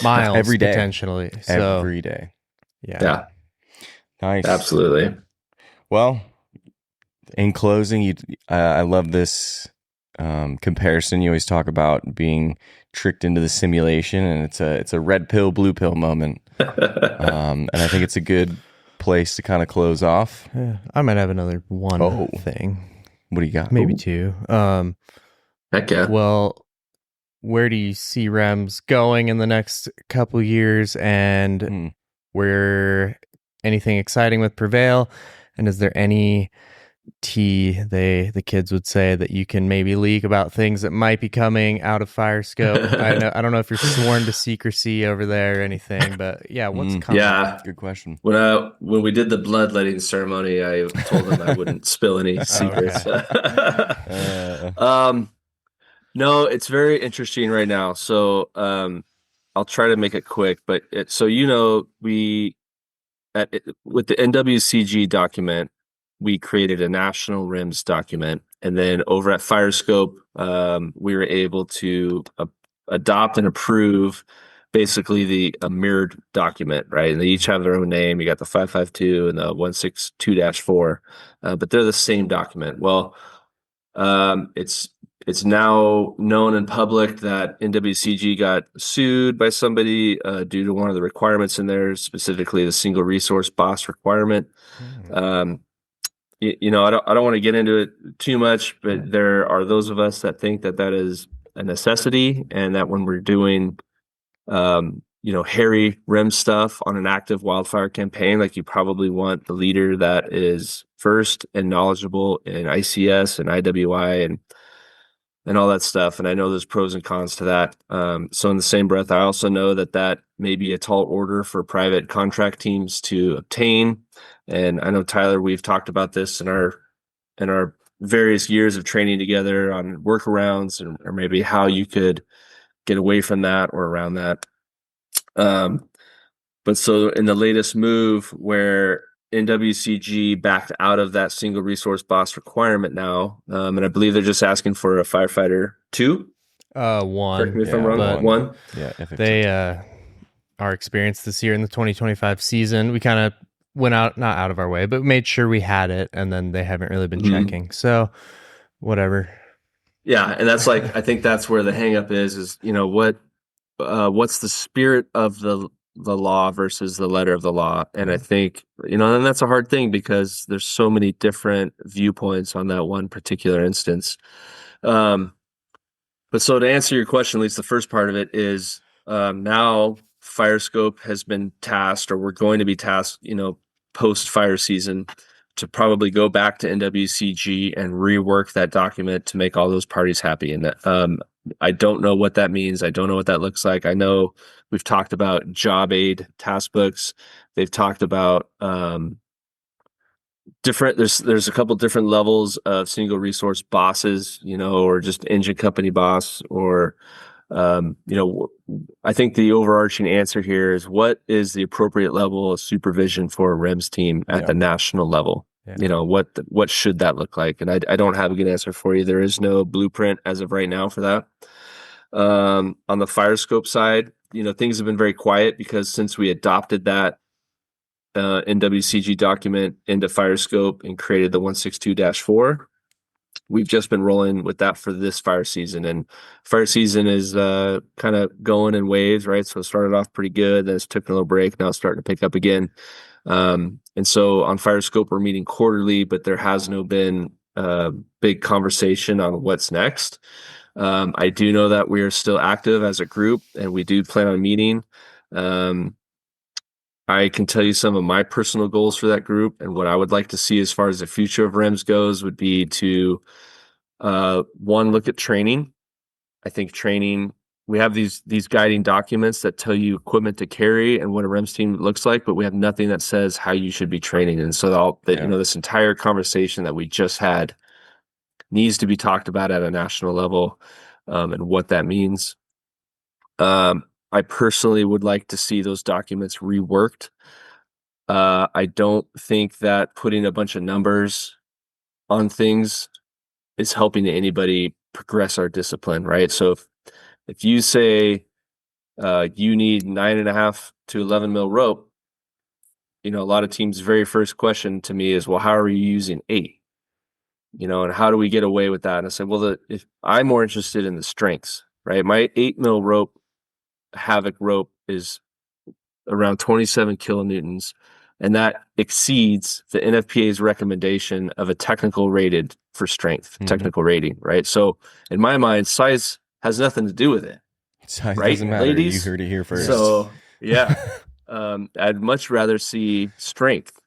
miles every day, potentially. So, every day. Yeah. Nice. Absolutely. Well, in closing, I love this comparison. You always talk about being tricked into the simulation, and it's a red pill, blue pill moment. And I think it's a good place to kind of close off. Yeah, I might have another one thing. What do you got? Maybe two. Heck yeah. Well, where do you see REMS going in the next couple years, and where anything exciting with Prevail? And is there any the kids would say that you can maybe leak about things that might be coming out of Fire Scope? I don't know if you're sworn to secrecy over there or anything, but yeah, what's coming? Yeah, good question. When we did the bloodletting ceremony, I told them I wouldn't spill any secrets. No, it's very interesting right now. So I'll try to make it quick, but with the NWCG document, we created a national REMS document, And then over at Firescope, we were able to adopt and approve basically a mirrored document, right? And they each have their own name. You got the 552 and the 162-4, but they're the same document. Well, it's now known in public that NWCG got sued by somebody due to one of the requirements in there, specifically the single resource BOSS requirement. I don't want to get into it too much, but there are those of us that think that is a necessity, and that when we're doing, hairy REM stuff on an active wildfire campaign, like you probably want the leader that is first and knowledgeable in ICS and IWI and all that stuff. And I know there's pros and cons to that. So in the same breath, I also know that may be a tall order for private contract teams to obtain. And I know, Tyler, we've talked about this in our various years of training together on workarounds or maybe how you could get away from that or around that. But so in the latest move where NWCG backed out of that single resource BOSS requirement now, and I believe they're just asking for a firefighter 2. One. Correct me if I'm wrong. One. Yeah, they our experience this year in the 2025 season, we kind of went not out of our way, but made sure we had it, and then they haven't really been checking. So whatever. Yeah, and that's I think that's where the hang up is what's the spirit of the law versus the letter of the law. And I think, and that's a hard thing because there's so many different viewpoints on that one particular instance. But so to answer your question, at least the first part of it is, now Firescope has been tasked, or we're going to be tasked, post fire season, to probably go back to NWCG and rework that document to make all those parties happy. And I don't know what that means. I don't know what that looks like. I know we've talked about job aid task books. They've talked about there's a couple different levels of single resource bosses, or just engine company boss, or I think the overarching answer here is, what is the appropriate level of supervision for a REMS team at the national level? Yeah. What should that look like? And I don't have a good answer for you. There is no blueprint as of right now for that. On the Firescope side, things have been very quiet because since we adopted that NWCG document into Firescope and created the 162-4, we've just been rolling with that for this fire season. And fire season is kind of going in waves, right? So it started off pretty good, then it's took a little break, now it's starting to pick up again. And so on Firescope, we're meeting quarterly, but there has been big conversation on what's next. I do know that we are still active as a group, and we do plan on meeting. I can tell you some of my personal goals for that group, and what I would like to see as far as the future of REMS goes would be to, one, look at training. I think training, we have these guiding documents that tell you equipment to carry and what a REMS team looks like, but we have nothing that says how you should be training. And so this entire conversation that we just had needs to be talked about at a national level, and what that means. I personally would like to see those documents reworked. I don't think that putting a bunch of numbers on things is helping anybody progress our discipline, right? So if you say you need 9.5 to 11 mil rope, a lot of teams' very first question to me is, well, how are you using 8? And how do we get away with that? And I said, well, if I'm more interested in the strengths, right? My 8 mil rope, Havoc rope, is around 27 kilonewtons, and that exceeds the NFPA's recommendation of a technical rated for strength, technical rating, right? So in my mind, size has nothing to do with it. Size right? doesn't matter. Ladies? You heard it here first. So yeah, I'd much rather see strength.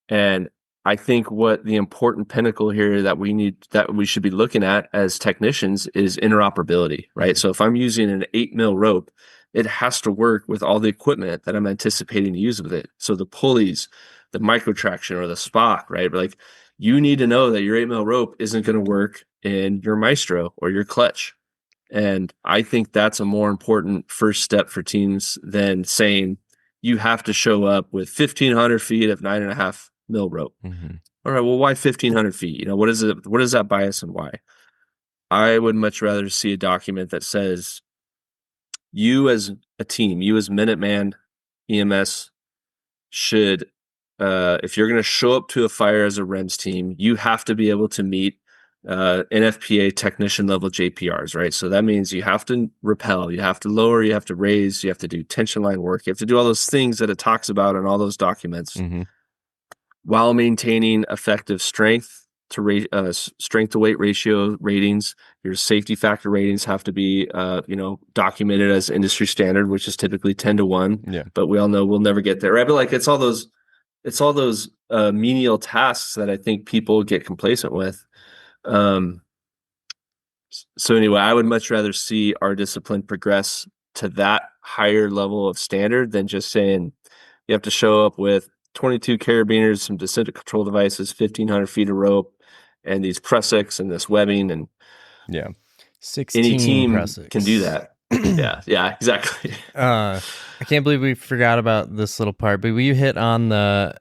And I think what the important pinnacle here that we should be looking at as technicians is interoperability, right? So if I'm using an 8 mil rope, it has to work with all the equipment that I'm anticipating to use with it. So the pulleys, the micro traction, or the spock, right? Like, you need to know that your 8 mil rope isn't going to work in your Maestro or your clutch. And I think that's a more important first step for teams than saying you have to show up with 1,500 feet of 9.5 mil rope. All right, well, why 1,500 feet? What is it? What does that bias and why? I would much rather see a document that says you as a team, you as Minuteman EMS should, if you're going to show up to a fire as a REMS team, you have to be able to meet NFPA technician level JPRs, right? So that means you have to rappel, you have to lower, you have to raise, you have to do tension line work, you have to do all those things that it talks about in all those documents, while maintaining effective strength to weight ratio ratings. Your safety factor ratings have to be documented as industry standard, which is typically 10-1. Yeah. But we all know we'll never get there, right? But like it's all those menial tasks that I think people get complacent with. So anyway, I would much rather see our discipline progress to that higher level of standard than just saying you have to show up with 22 carabiners, some descent control devices, 1,500 feet of rope, and these Prusiks and this webbing, and 16 any team Prusiks can do that. yeah, exactly. I can't believe we forgot about this little part, but you hit on the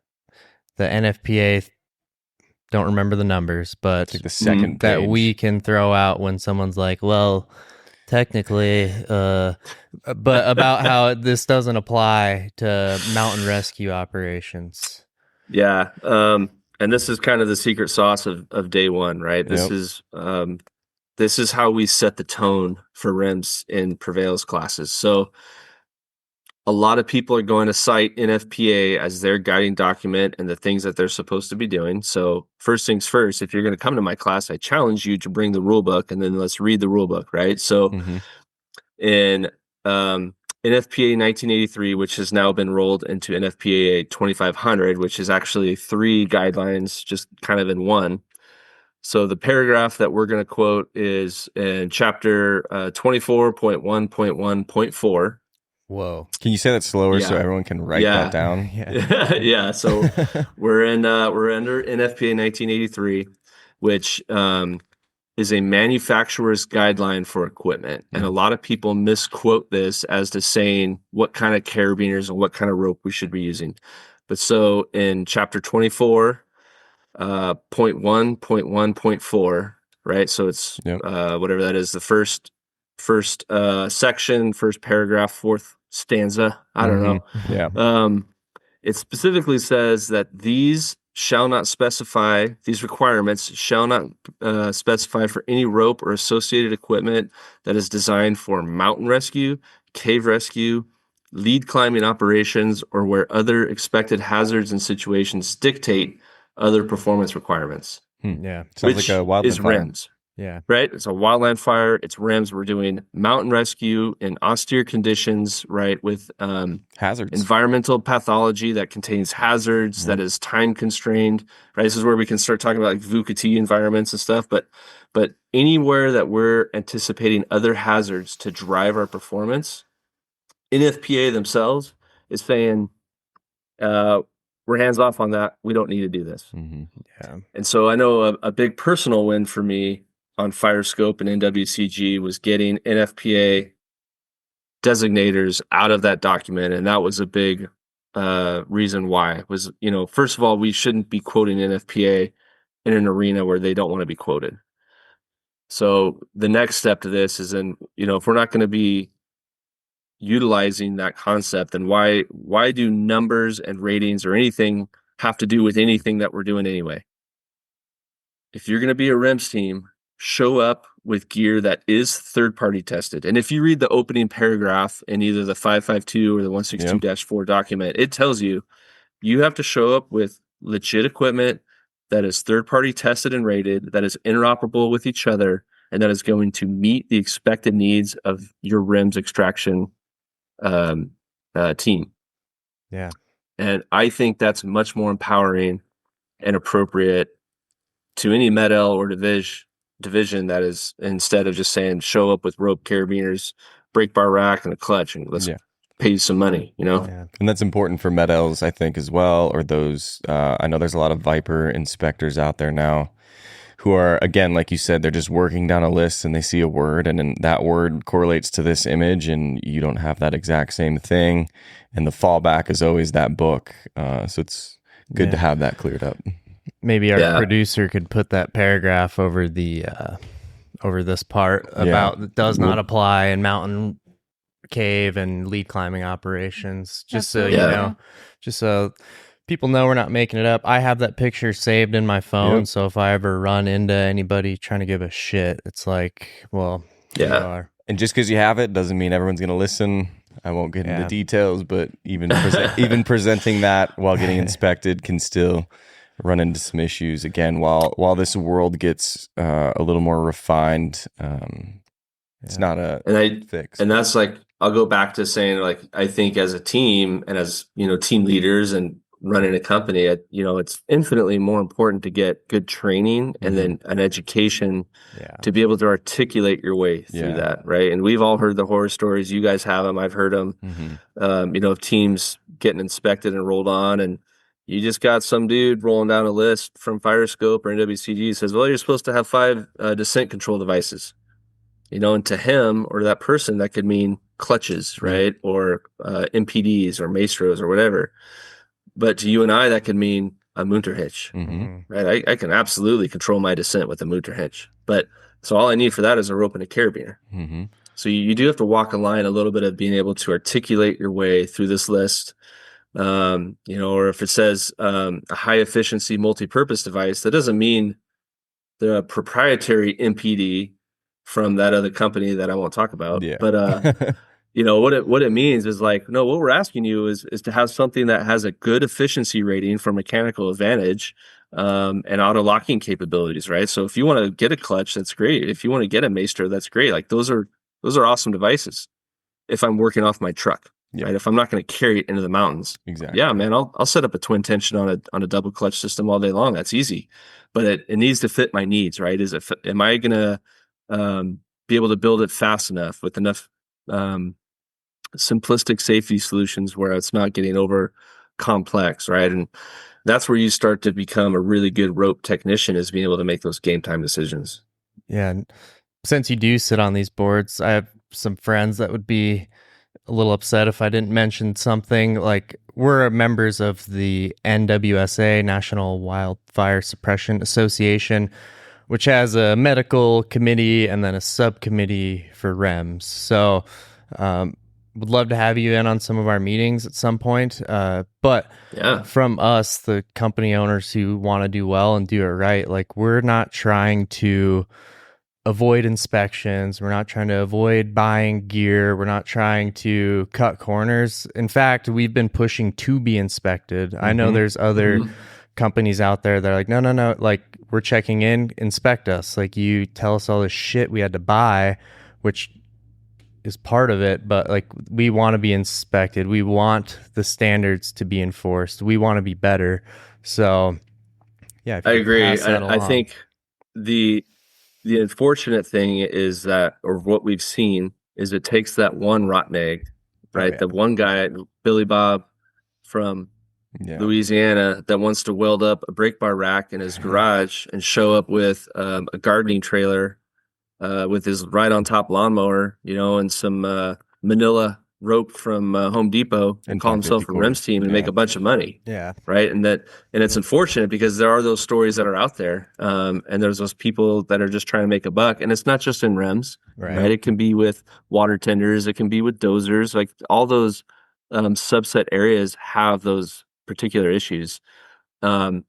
NFPA. Don't remember the numbers, but like the second that page. we can throw out when someone's like, well, technically, but about how this doesn't apply to mountain rescue operations. Yeah. And this is kind of the secret sauce of day one, right? This is how we set the tone for REMS in Prevail's classes. So a lot of people are going to cite NFPA as their guiding document and the things that they're supposed to be doing. So first things first, if you're going to come to my class, I challenge you to bring the rule book and then let's read the rule book, right? So in NFPA 1983, which has now been rolled into NFPA 2500, which is actually 3 guidelines just kind of in one. So the paragraph that we're going to quote is in chapter 24.1.1.4. Whoa. Can you say that slower so everyone can write that down? Yeah. So we're under NFPA 1983, which is a manufacturer's guideline for equipment. And a lot of people misquote this as to saying what kind of carabiners and what kind of rope we should be using. But so in chapter 24, point 1.1.4, right? So it's whatever that is, the first section, first paragraph, fourth stanza. I don't know. Yeah. It specifically says that these requirements shall not specify for any rope or associated equipment that is designed for mountain rescue, cave rescue, lead climbing operations, or where other expected hazards and situations dictate other performance requirements. Yeah. Sounds like a wildland fire. REMS. Yeah. Right? It's a wildland fire. It's REMS. We're doing mountain rescue in austere conditions, right? With hazards, environmental pathology that contains hazards, that is time constrained, right? This is where we can start talking about like VUCA-T environments and stuff. But anywhere that we're anticipating other hazards to drive our performance, NFPA themselves is saying, we're hands off on that. We don't need to do this. Yeah. And so I know a big personal win for me on FireScope and NWCG was getting NFPA designators out of that document. And that was a big reason why was, first of all, we shouldn't be quoting NFPA in an arena where they don't want to be quoted. So the next step to this is if we're not going to be utilizing that concept, then why do numbers and ratings or anything have to do with anything that we're doing anyway? If you're going to be a REMS team, show up with gear that is third-party tested. And if you read the opening paragraph in either the 552 or the 162-4 document, it tells you have to show up with legit equipment that is third-party tested and rated, that is interoperable with each other, and that is going to meet the expected needs of your REMS extraction team. Yeah. And I think that's much more empowering and appropriate to any med-el or division that is, instead of just saying show up with rope, carabiners, brake bar rack, and a clutch, and let's pay you some money, Yeah. And that's important for med-els, I think, as well, or those, I know there's a lot of Viper inspectors out there now who are, again, like you said, they're just working down a list and they see a word and then that word correlates to this image and you don't have that exact same thing. And the fallback is always that book. So it's good to have that cleared up. Maybe our Yeah. producer could put that paragraph over the over this part about that does not apply in mountain, cave, and lead climbing operations. Just so Absolutely. you Yeah. know, just so people know we're not making it up. I have that picture saved in my phone, so if I ever run into anybody trying to give a shit, it's like, well, here you Yeah. are. And just because you have it doesn't mean everyone's going to listen. I won't get into details, but even presenting that while getting inspected can still run into some issues. Again, while this world gets a little more refined, it's not a fix. And that's like, I'll go back to saying, like, I think as a team and as, team leaders and running a company, it's infinitely more important to get good training and then an education to be able to articulate your way through that. Right. And we've all heard the horror stories. You guys have them. I've heard them, of teams getting inspected and rolled on, and you just got some dude rolling down a list from Firescope or NWCG says, well, you're supposed to have 5 descent control devices. And to him or that person, that could mean clutches, right? Or MPDs or maestros or whatever. But to you and I, that could mean a Munter hitch, right? I can absolutely control my descent with a Munter hitch. But so all I need for that is a rope and a carabiner. So you do have to walk a line a little bit of being able to articulate your way through this list. Or if it says a high efficiency multi-purpose device, that doesn't mean the proprietary MPD from that other company that I won't talk about. But what it means is like, no, what we're asking you is to have something that has a good efficiency rating for mechanical advantage and auto locking capabilities, right? So if you want to get a clutch, that's great. If you want to get a maester, that's great. Like those are awesome devices. If I'm working off my truck, right? If I'm not going to carry it into the mountains, yeah, man, I'll set up a twin tension on a double clutch system all day long. That's easy, but it needs to fit my needs, right? Am I going to be able to build it fast enough with enough simplistic safety solutions where it's not getting over complex, right? And that's where you start to become a really good rope technician, is being able to make those game time decisions. Yeah. And since you do sit on these boards, I have some friends that would be a little upset if I didn't mention something. Like, we're members of the NWSA, National Wildfire Suppression Association, which has a medical committee and then a subcommittee for REMS. So would love to have you in on some of our meetings at some point. But from us, the company owners who want to do well and do it right, like, we're not trying to avoid inspections. We're not trying to avoid buying gear. We're not trying to cut corners. In fact, we've been pushing to be inspected. I know there's other companies out there that are like, no, like, we're checking in, inspect us. Like, you tell us all this shit we had to buy, which is part of it, but like, we want to be inspected. We want the standards to be enforced. We want to be better. So yeah, I agree. I think the unfortunate thing is that, or what we've seen, is it takes that one rotten egg, right? The one guy, Billy Bob from Louisiana, that wants to weld up a brake bar rack in his garage and show up with a gardening trailer with his right on top lawnmower, and some manila rope from Home Depot, and call himself a REMS team and make a bunch of money. Right. And it's unfortunate because there are those stories that are out there. And there's those people that are just trying to make a buck. And it's not just in REMS, right? It can be with water tenders. It can be with dozers. Like, all those subset areas have those particular issues. And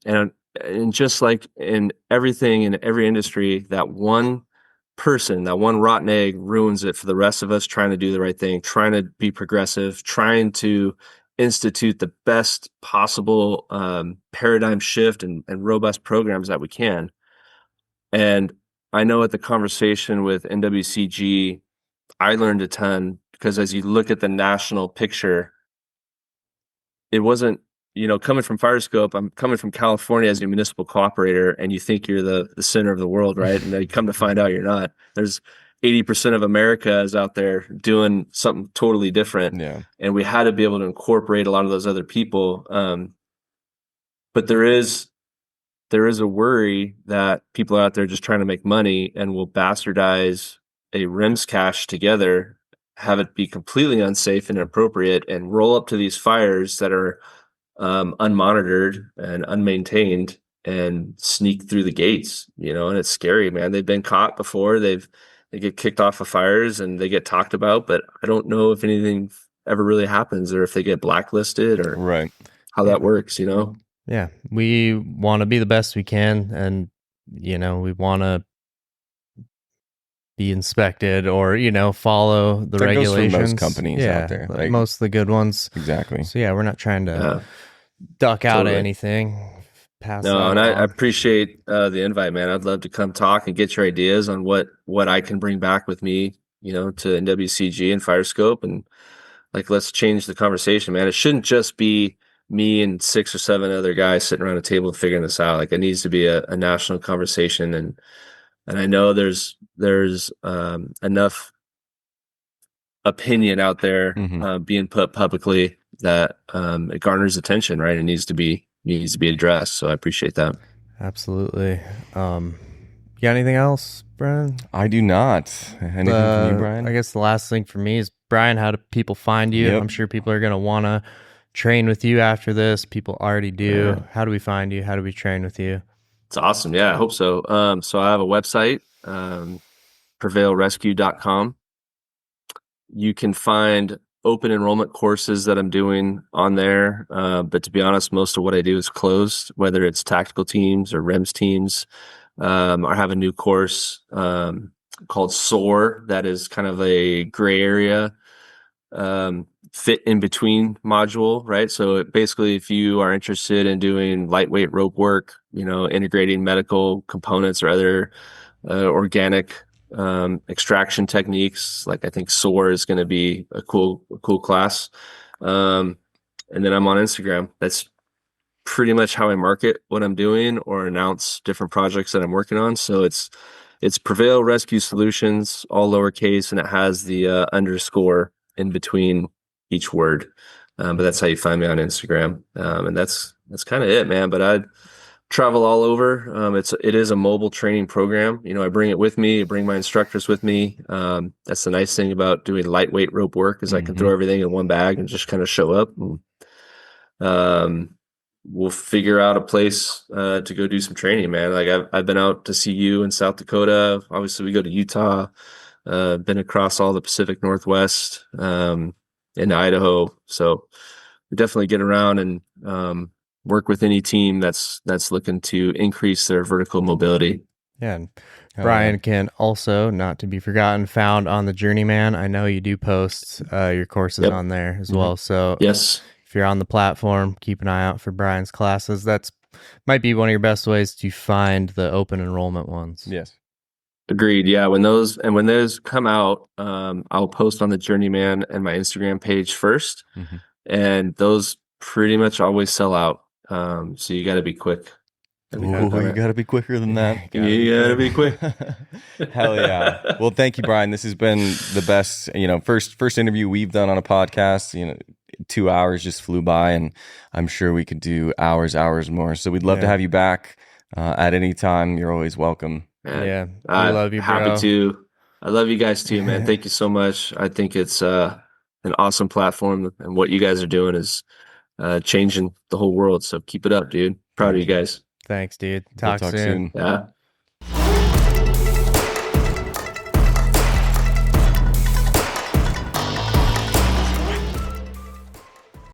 just like in everything, in every industry, that one person, that one rotten egg, ruins it for the rest of us trying to do the right thing, trying to be progressive, trying to institute the best possible paradigm shift and robust programs that we can. And I know at the conversation with NWCG, I learned a ton, because as you look at the national picture, it wasn't, coming from Firescope, I'm coming from California as a municipal cooperator, and you think you're the center of the world, right? And then you come to find out you're not. There's 80% of America is out there doing something totally different. And we had to be able to incorporate a lot of those other people. But there is a worry that people are out there just trying to make money and will bastardize a REMS cache together, have it be completely unsafe and inappropriate, and roll up to these fires that are unmonitored and unmaintained, and sneak through the gates, and it's scary, man. They've been caught before. They get kicked off of fires and they get talked about, but I don't know if anything ever really happens or if they get blacklisted or Right. how that works, Yeah, we want to be the best we can, and we want to be inspected or follow the That goes regulations. for most companies out there, like, most of the good ones. Exactly. So yeah, we're not trying to duck out of anything. No, and I appreciate the invite, man. I'd love to come talk and get your ideas on what I can bring back with me, to NWCG and Firescope, and like, let's change the conversation, man. It shouldn't just be me and 6 or 7 other guys sitting around a table figuring this out. Like, it needs to be a national conversation, and I know there's enough opinion out there being put publicly that it garners attention, right? It needs to be addressed. So I appreciate that. Absolutely. You got anything else, Brian? I do not. Anything from you, Brian? I guess the last thing for me is, Brian, how do people find you? Yep. I'm sure people are going to want to train with you after this. People already do. Yeah. How do we find you? How do we train with you? It's awesome. Yeah, I hope so. So I have a website, prevailrescue.com. You can find open enrollment courses that I'm doing on there. But to be honest, most of what I do is closed, whether it's tactical teams or REMS teams. I have a new course called SOAR that is kind of a gray area fit in between module, right? So basically, if you are interested in doing lightweight rope work, integrating medical components or other organic extraction techniques, like, I think SOAR is going to be a cool class. And then I'm on Instagram. That's pretty much how I market what I'm doing or announce different projects that I'm working on. So it's Prevail Rescue Solutions, all lowercase, and it has the underscore in between each word. But that's how you find me on Instagram. And that's kind of it, man. But I travel all over. It is a mobile training program. I bring it with me. I bring my instructors with me. That's the nice thing about doing lightweight rope work is I can throw everything in one bag and just kind of show up. And, we'll figure out a place to go do some training, man. Like, I've been out to see you in South Dakota. Obviously, we go to Utah. Been across all the Pacific Northwest, in Idaho. So we definitely get around and work with any team that's looking to increase their vertical mobility. Yeah. And Brian can also, not to be forgotten, found on the Journeyman. I know you do post your courses on there as well. So yes, if you're on the platform, keep an eye out for Brian's classes. That's might be one of your best ways to find the open enrollment ones. Yes. Agreed. Yeah. When those come out, I'll post on the Journeyman and my Instagram page first. And those pretty much always sell out. So you got to be quick. Ooh, you got to be quicker than that. You got to be quick. Hell yeah. Well, thank you, Brian. This has been the best, first interview we've done on a podcast. 2 hours just flew by, and I'm sure we could do hours more. So we'd love to have you back at any time. You're always welcome. Man, I love you, bro. Happy to. I love you guys too, man. Thank you so much. I think it's an awesome platform, and what you guys are doing is changing the whole world. So keep it up, dude. Proud of you guys. Thanks, dude. Talk soon. Yeah.